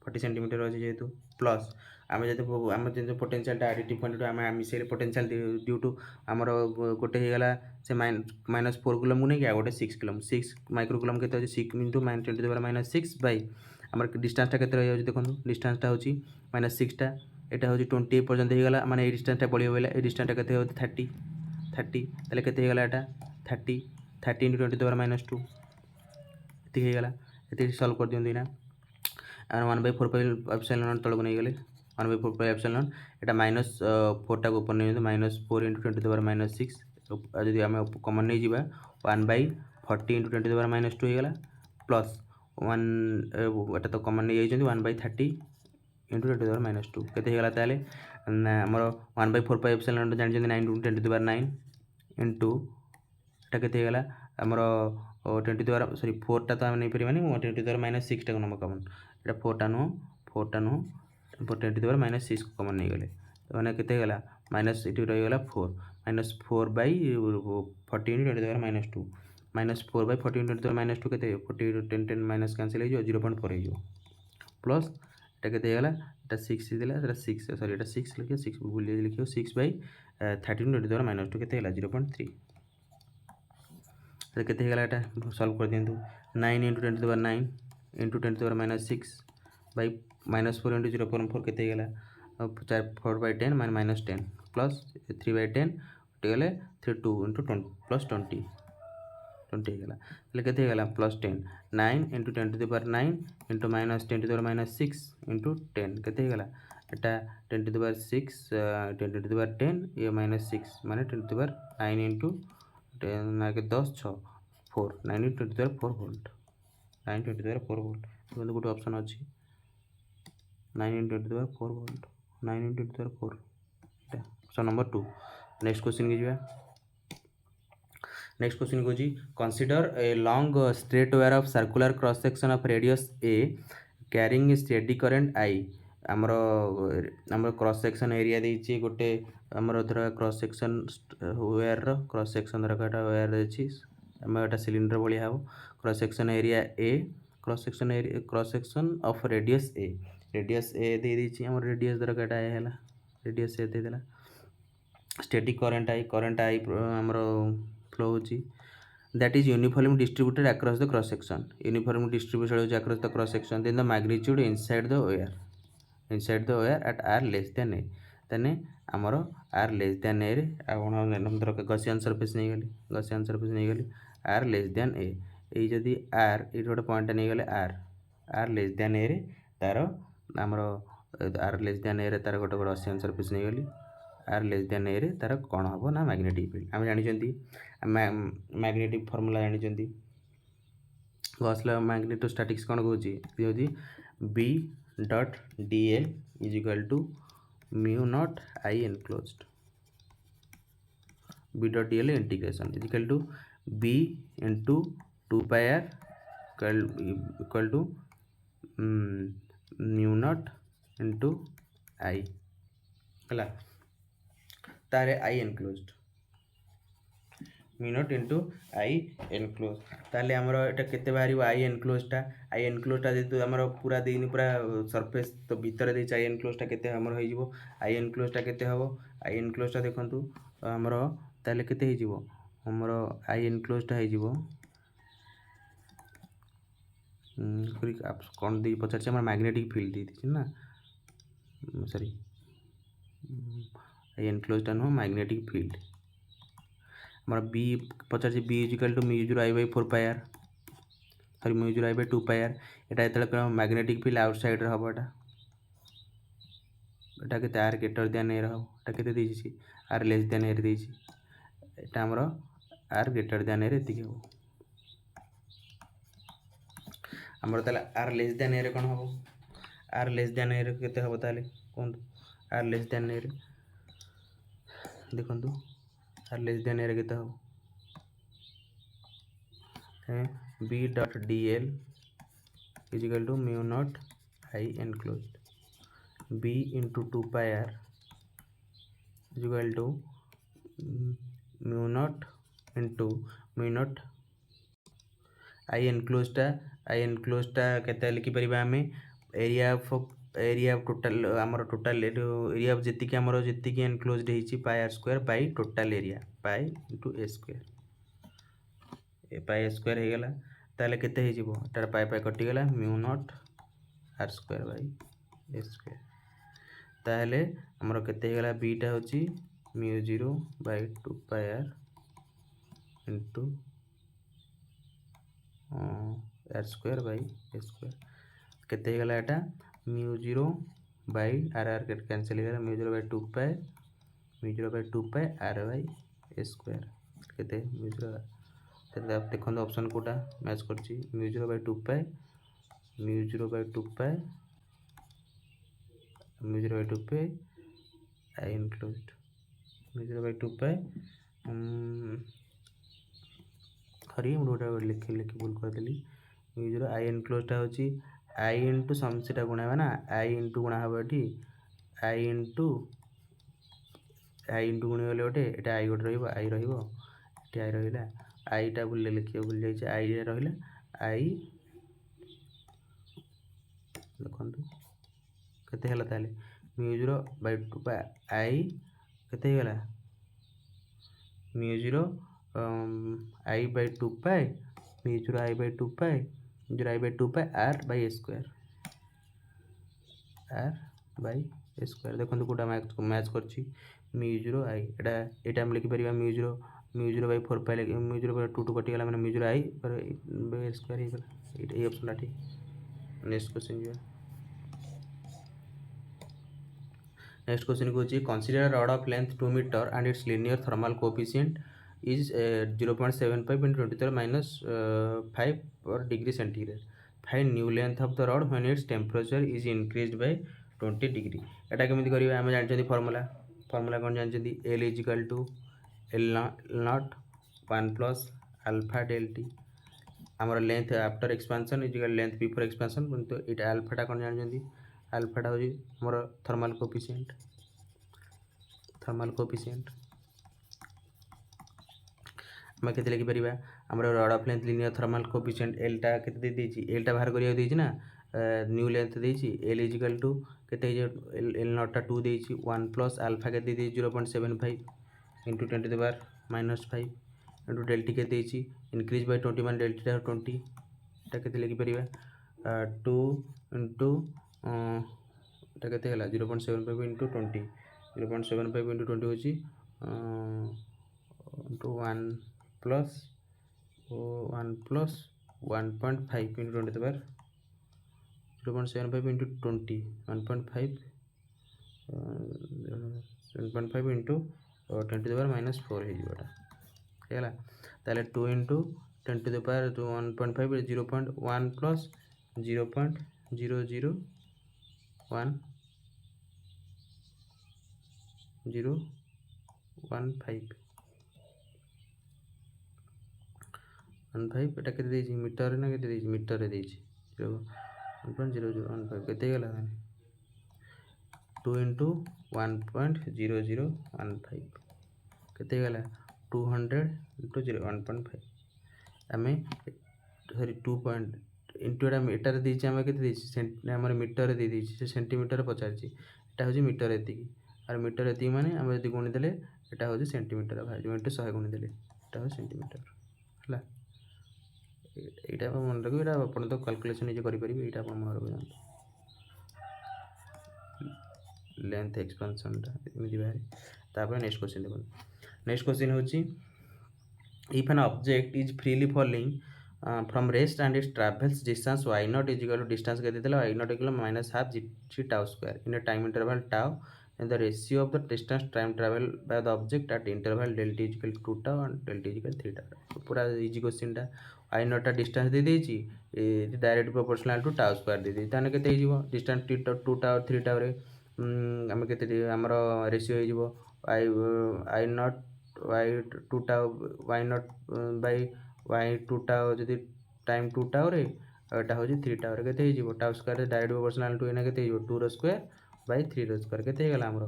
40 सेंटीमीटर अच्छे जेहेतु प्लस आम जब पोटेंशियल एडिटिव क्वांटिटी आम मिसेल पोटेंशियल ड्यू टू आमर गोटे होगा से -4 कूलम को नहीं गोटे 6 कूलम 6 माइक्रोकूलम के 6 × 10⁻⁻6 बाई आम डिस्टेंसटा के रही देखो डिस्टेंसटा हूँ -6टा यहाँ हूँ 28 पर्यंत होगा माने डिस्टेंसटा बढ़िया बोला ये डिस्टेंसटा के 30 30 ताले केते होगा यहाँ 30 30 × 10⁻², ये होगा ये सल्व कर दिखाँ ना 1/4 तौक नहीं गले 1/4 यहाँ -4 टा ऊपर नहीं -4 × 10⁻⁻6 जदि आम कमन नहीं जावा 1/40 × 10⁻² होगा प्लस 1 तो कमन नहीं जाइए 1/30 × 10⁻² केते होगा ताले आमर 1/4 जानते 9 × 10⁹ इंटू एटा केते होगा आमर 10 सॉरी 4 टा तो आम नहीं पारे 10⁻6 टाक नंबर कमन एटा 4 टा नुह 10⁻6 कमन नहीं गले मैंने केते होगा माइनस ये रहीगला 4 -4/40 × 10⁻², -4/40 × 10⁻² केते 40 10 10 माइनस कैंसिल हो 0.4 हो प्लस एटा केते होगा एटा 6 देला एटा 6 सॉरी एटा 6 लिखियो 6 भूल लिखियो 6/13 × 10⁻² केते होला 0.3 केते होगा एटा सॉल्व कर दियंतु 9 × 10⁹ × 10⁻6 बाई -4 × 0.4 केते होगा 4/10 -10 प्लस 3/10 गले 2 × 20 प्लस 20 होगा केते होगा प्लस 10 9 × 10⁹ इंटू -10⁻6 इंटू 10 केते होगा एटा 10⁻6 10 ये -6 माने 10⁹ इंटू 10 ना के 10 6 4 9 × 10⁴ वोल्ट 9 × 10⁴ वोल्ट तो गोटे ऑप्शन अच्छी 9 × 10⁴ volt 9 × 10⁴ option number 2 next question की जावा नेक्स्ट क्वेश्चन को consider a long straight wire of circular cross section of radius a carrying steady current I आमर आमर क्रॉस सेक्शन एरिया देछि गोटे आमर धर क्रॉस सेक्शन वायर रो क्रॉस सेक्शन धर काटा वायर अछि आमर सिलिंडर भाया हम cross section area a cross section of radius a दे देछि आमर रेडियस धर काटा ए हैला रेडियस ए दे देला स्टेडी करंट आई आमर फ्लो होछि that is uniformly distributed across the cross section uniform distribution होछि across the cross section then the magnitude inside the wire at r less than a then आमर r less than a रे आपण धर Gaussian surface नहीं गली r less than a ए जदि r ये गोटे पॉइंट नहीं गले r less than a रे तार आमर r less than a रे तार गोटे गॉसियन सरफेस नहीं गली r less than a रे तार कौन हम ना मैग्नेटिक फील्ड आम जानी मैग्नेटिक फॉर्मूला जानी गॉस लॉ मैग्नेटोस्टैटिक्स कौन कहूँ b dot dl is equal to mu naught I enclosed b dot dl integration is equal to b into 2πr equal to mu naught into I है तारे I enclosed mu naught into I enclose ताले आमर एटा केते बाहर आई एनक्लोजटा जेतु आमर पूरा देनी पूरा सरफेस तो भीतर दे आई एनक्लोजटा केते आमर होई जिवो आई एनक्लोजटा केते हबो आई एनक्लोजटा देखंतु आमर ताले केते होई जिवो आमर आई एनक्लोजटा होई जिवो कौन दी पचार आमर मैग्नेटिक फील्ड दी ना सॉरी आई एनक्लोजटा नो मैग्नेटिक फील्ड हमारा बी पचार B is equal to mu 0I/4πr sorry mu 0I/2πr एटा मैग्नेटिक फील्ड आउटसाइड हम एटा के आर ग्रेटर देन ए एटा के आर लेस देन ए एटा हमर आर ग्रेटर देन ए हम आमर ताले आर लेस दैन ए रे कौन हम आर लेस दैन ए रे केते हम ताले कहतु आर लेस दैन ए रे देखु आर लेस दैन ए रे केते हम B dot d l is equal to mu naught I enclosed b into 2 pi r is equal to mu naught into mu naught I enclosed टा केते लिखि परिबा हमें एरिया ऑफ टोटल हमर total area of जेतिकी हमर जेतिकी enclosed हेची pi r square by total area pi into a square a pi square हे गेला ताले केते हे जिवो तार पाई पाई कटि गेला mu naught r square by a square ताहले हमर केते गला बीटा होची mu 0 by 2 pi r into r square by a square केते गला एटा mu 0 by r r cancel गला mu 0 by 2 pi r by a square केते म्यू 0 तब देखो ऑप्शन कोटा मैच करची mu 0 by 2 pi mu 0 by 2 pi mu 0 by 2 pi I enclosed mu 0 by 2 पाई खरी मुडा लिखि भूल कर देली म्यू 0 आई एनक्लोज्ड टा होची आई इनटू सम सेटा गुणाबा ना आई इनटू गुणा हबो एठी आई इनटू गुणी गले गोटे एटा आई गोटे रहिबो आई रहिबो एठी आई रहिला आई टा भूल लिखियो भूल जाई छै आई रहिला आई देखंतु केते हला ताले म्यू 0 बाय 2 पाई आई केते गला mu 0 I by 2 pi mu 0 I by 2 pi 0 I by 2 pi r by a square देखंतु कोटा मैच करछि म्यू 0 आई एटा हम लिखि परिबा mu 0 by 4 pi mu 0 by 2 2 कटि गेला माने म्यू 0 आई बाय स्क्वायर हे गेला ए ऑप्शन ठीक नेक्स्ट क्वेश्चन जी नेक्स्ट क्वेश्चन को consider a rod of length 2 meter and its linear thermal coefficient is 0.75 into 10 minus 5 per degree centigrade. Find new length of the rod when its temperature is increased by 20 degree. एटा केमिति करिवे हम जानछथि formula कोन जानछथि L is equal to L naught 1 plus alpha del t हमर length after expansion is equal length before expansion किंतु इटा alpha टा कोन जानछथि अल्फा टा होजी हमर थर्मल कोएफिशिएंट हम केते लिखि परिबा हमर rod of length linear thermal coefficient L टा केते दे देछि एल टा बाहर करिया देछि ना न्यू लेंथ देछि एल इज इक्वल टू केते एल नॉट टा 2 देछि 1 प्लस अल्फा केते दे 0.75 into 10 to the power minus 5 into delta केते देछि इंक्रीज बाय 20 मान डेल्टा 20 टा केते लिखि परिबा 2 into এটা কেতে হলা 0.75 into 20 0.75 into 20 होची into 1 plus 1.5 into 20 the power 0.75 into 20 1.5 7.5 into 10 to the power minus 4 है जीवाटा हैला ताले 2 into 10 to the power 1.5 0.1 plus 0.001 15 এটা কেতে দেইছি মিটার না কেতে দেইছি মিটার রে দেইছি 1.0015 কেতে গলা 2 into 1.0015 केते गला 200 into 1.5 आमे सॉरी 2 पॉइंट इनटू एटा मीटर देछि आमे केते देछि हमर मीटर दे देछि से सेंटीमीटर पचारछि एटा होछि मीटर एति और मीटर एति माने आमे यदि गुणी देले एटा होछि सेंटीमीटर भाइ इनटू 100 गुणी देले एटा होछि सेंटीमीटर हला एटा मन रखो एटा अपन तो कैलकुलेशन जे करि परिबे एटा अपन मन रखो लेंथ एक्सपेंशन टा इमिति बारे तापर नेक्स्ट क्वेश्चन देखो नेक्स्ट क्वेश्चन होची if an object is freely falling from rest and it travels distance y naught is equal to distance के देला y naught equal minus half g tau square in a time interval tau and the ratio of the distance time travel by the object at interval del t is equal to 2 tau and del t is equal to 3 tau पूरा easy question टा I naught distance दे देछि direct proportional to tau square दे देछि ताने केते हिजिवो distance 2 tau 3 tau रे हम केते हमर रेशियो हिजिवो I I naught y 2 tau y naught by y 2 tau जदि टाइम 2 टाउ रे एटा हो 3 टाउ रे केते हिजिवो टाउ स्क्वायर रे डायरेक्ट प्रोपोर्शनल टू एना केते हिजिवो 2 rho square by 3 rho square केते हेगला हमरो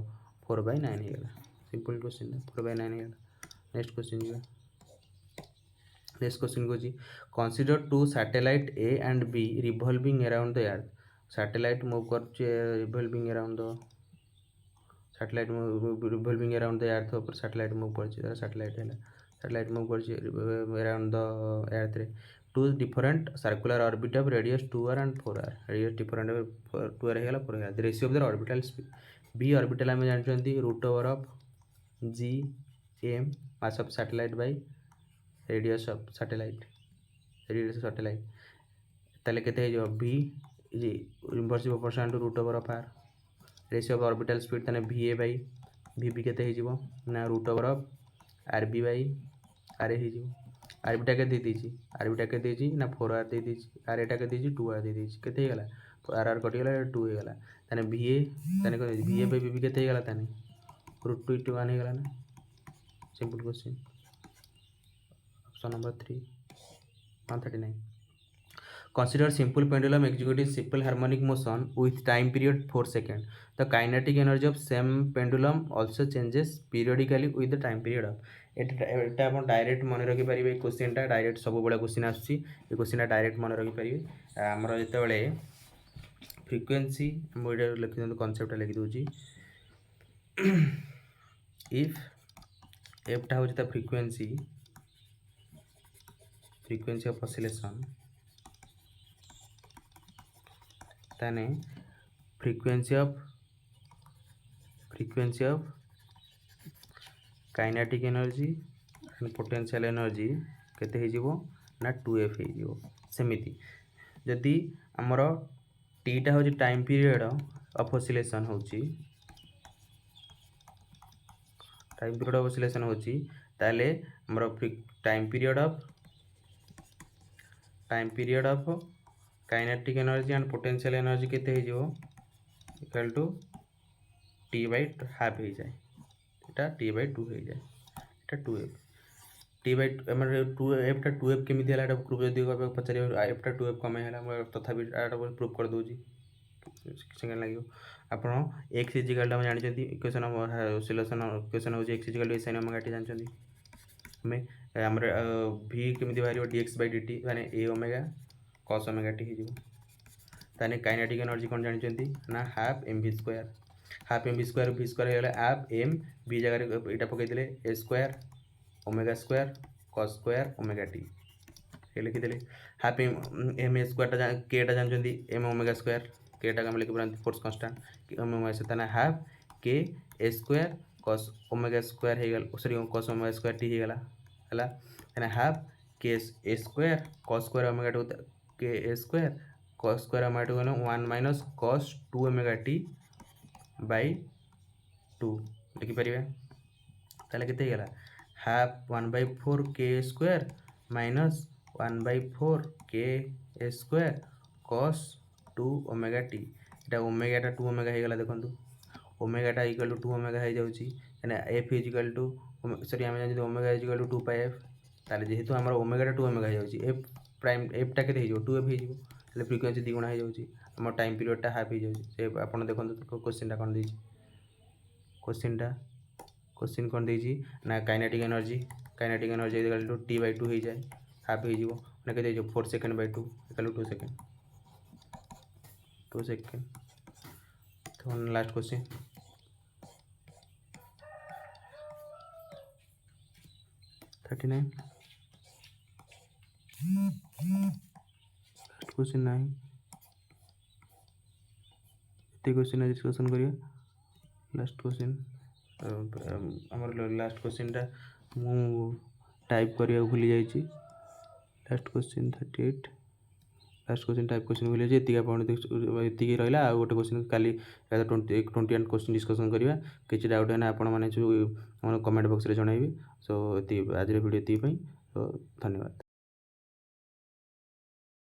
4/9 हेगला सिंपल क्वेश्चन 4/9 हेगला नेक्स्ट क्वेश्चन जी नेक्स्ट क्वेश्चन को जी consider two satellite A and B revolving around the earth satellite move कर revolving around the satellite revolving around the earth ऊपर सैटेलाइट मूव कर सैटेलाइट है सैटेलाइट मूव कर around the earth रे two different circular orbit of radius 2r and 4r radius different 2r हेगला 4r the ratio of the orbital speed be orbital हम जानछंती root over of g m mass of satellite by radius of satellite ताले केते जो v जी inverse proportional to root over of r ratio of orbital speed ताने va by vb केते हे जीवो ना root over of rb by ra हे जीवो rb टा के दे दीची rb टा के देची ना 4r दे दीची ra टा के देची 2r दे दीची केते हे गला तो rr कटि गला 2 हे गला ताने va ताने को va बाय vb केते हे गला ताने रूट 2 * 1 हे गला ना simple question option number 3 139 consider simple pendulum executing simple harmonic motion with time period 4 seconds the kinetic energy of same pendulum also changes periodically with the time period of এটা ଆପଣ direct ମନେ ରଖିପାରିବେ ଏଇ କ୍ୱେଶ୍ଚିନ୍ଟା direct ସବୁବେଳେ question ଆସୁଛି ଏ କ୍ୱେଶ୍ଚିନ୍ଟା direct ମନେ ରଖିପାରିବେ ଆମର ଯେତେବେଳେ ଫ୍ରିକ୍ୱେନ୍ସି ମୁଁ ଏଇଟା ଲେଖିଦିଅନ୍ତୁ କନସେପ୍ଟଟା ଲେଖିଦେଉଛି ଇଫ୍ ଏଫ୍ଟା ହେଉଛି ତା ଫ୍ରିକ୍ୱେନ୍ସି ଅଫ୍ ଅସିଲେସନ୍ ताने frequency of kinetic energy and potential energy केते हे जीवो ना 2f हे जीवो सेमिति जदि हमर t टा हो टाइम पीरियड ऑफ ऑसिलेशन होची ताले हमर time period of kinetic energy and potential energy केते हे जो इक्वल टू t/2 हाफ हे जाए एटा t/2 हे जाए एटा 2f t/2 हमर 2f टा 2f केमिति हला एटा प्रूफ जदी करबे पचारे f टा 2f कमे हला म तथापि एटा प्रूफ कर दोजी सेकंड लागियो आपण x इक्वल हम जानि जदी इक्वेशन ऑफ ऑसिलेशन इक्वेशन हो x इक्वल टू sin ओमेगा t जानि जदी हमें हमर v केमिति बारियो dx/dt माने a omega cos omega t हिजो ताने काइनेटिक एनर्जी कोन जानि जंती ना half mv square v square हेला हाफ m v जगह एटा पकै देले a square omega square cos square omega t हे लिखि देले हाफ m स्क्वायर टा k टा जानि जंती m ओमेगा स्क्वायर k टा हम लिखि परंती फोर्स कांस्टेंट m ओमेगा से ताने half k a square cos omega square hey Gayle sorry cos omega square t हे गेला हला ताने half k a square cos square omega t k a square cos square omega t 1 - cos 2 omega t by 2 लिखि परिबे ताले केते गेला half 1/4 k square minus 1/4 k a square cos 2 omega t एटा ओमेगा टा 2 ओमेगा हे गेला देखंतु omega टा इक्वल टू 2 ओमेगा हे जाउची यानी f इक्वल टू सॉरी हम जानि ओमेगा इक्वल टू 2 f ताले जेहेतु हमर ओमेगा टा 2 ओमेगा हे जाउची f प्राइम f टा केते हे जो 2f हे जो ले फ्रीक्वेंसी द्विगुणा हे जाउची हमर टाइम पीरियड टा हाफ हे जाउची से आपण देखंतु क्वेश्चन टा कोन देछि क्वेश्चन कोन देछि ना kinetic energy equal to t/2 हे जाय हाफ हे जीवो ना केते जो 4 second by 2 equal to 2 second तो लास्ट क्वेश्चन 39 लास्ट क्वेश्चन नहीं एते क्वेश्चन डिस्कशन करिया लास्ट क्वेश्चन हमर लास्ट क्वेश्चन टा मु टाइप करिया भूली जाईची last question 38 last question type question भूल एतिक आप एतिक रहा आउ गोटे क्वेश्चन काली 21 क्वेश्चन डिस्कसन करवा किसी डाउट है आपण मैंने जो कमेंट बॉक्स में जनइबे। सो आज वीडियो ये धन्यवाद।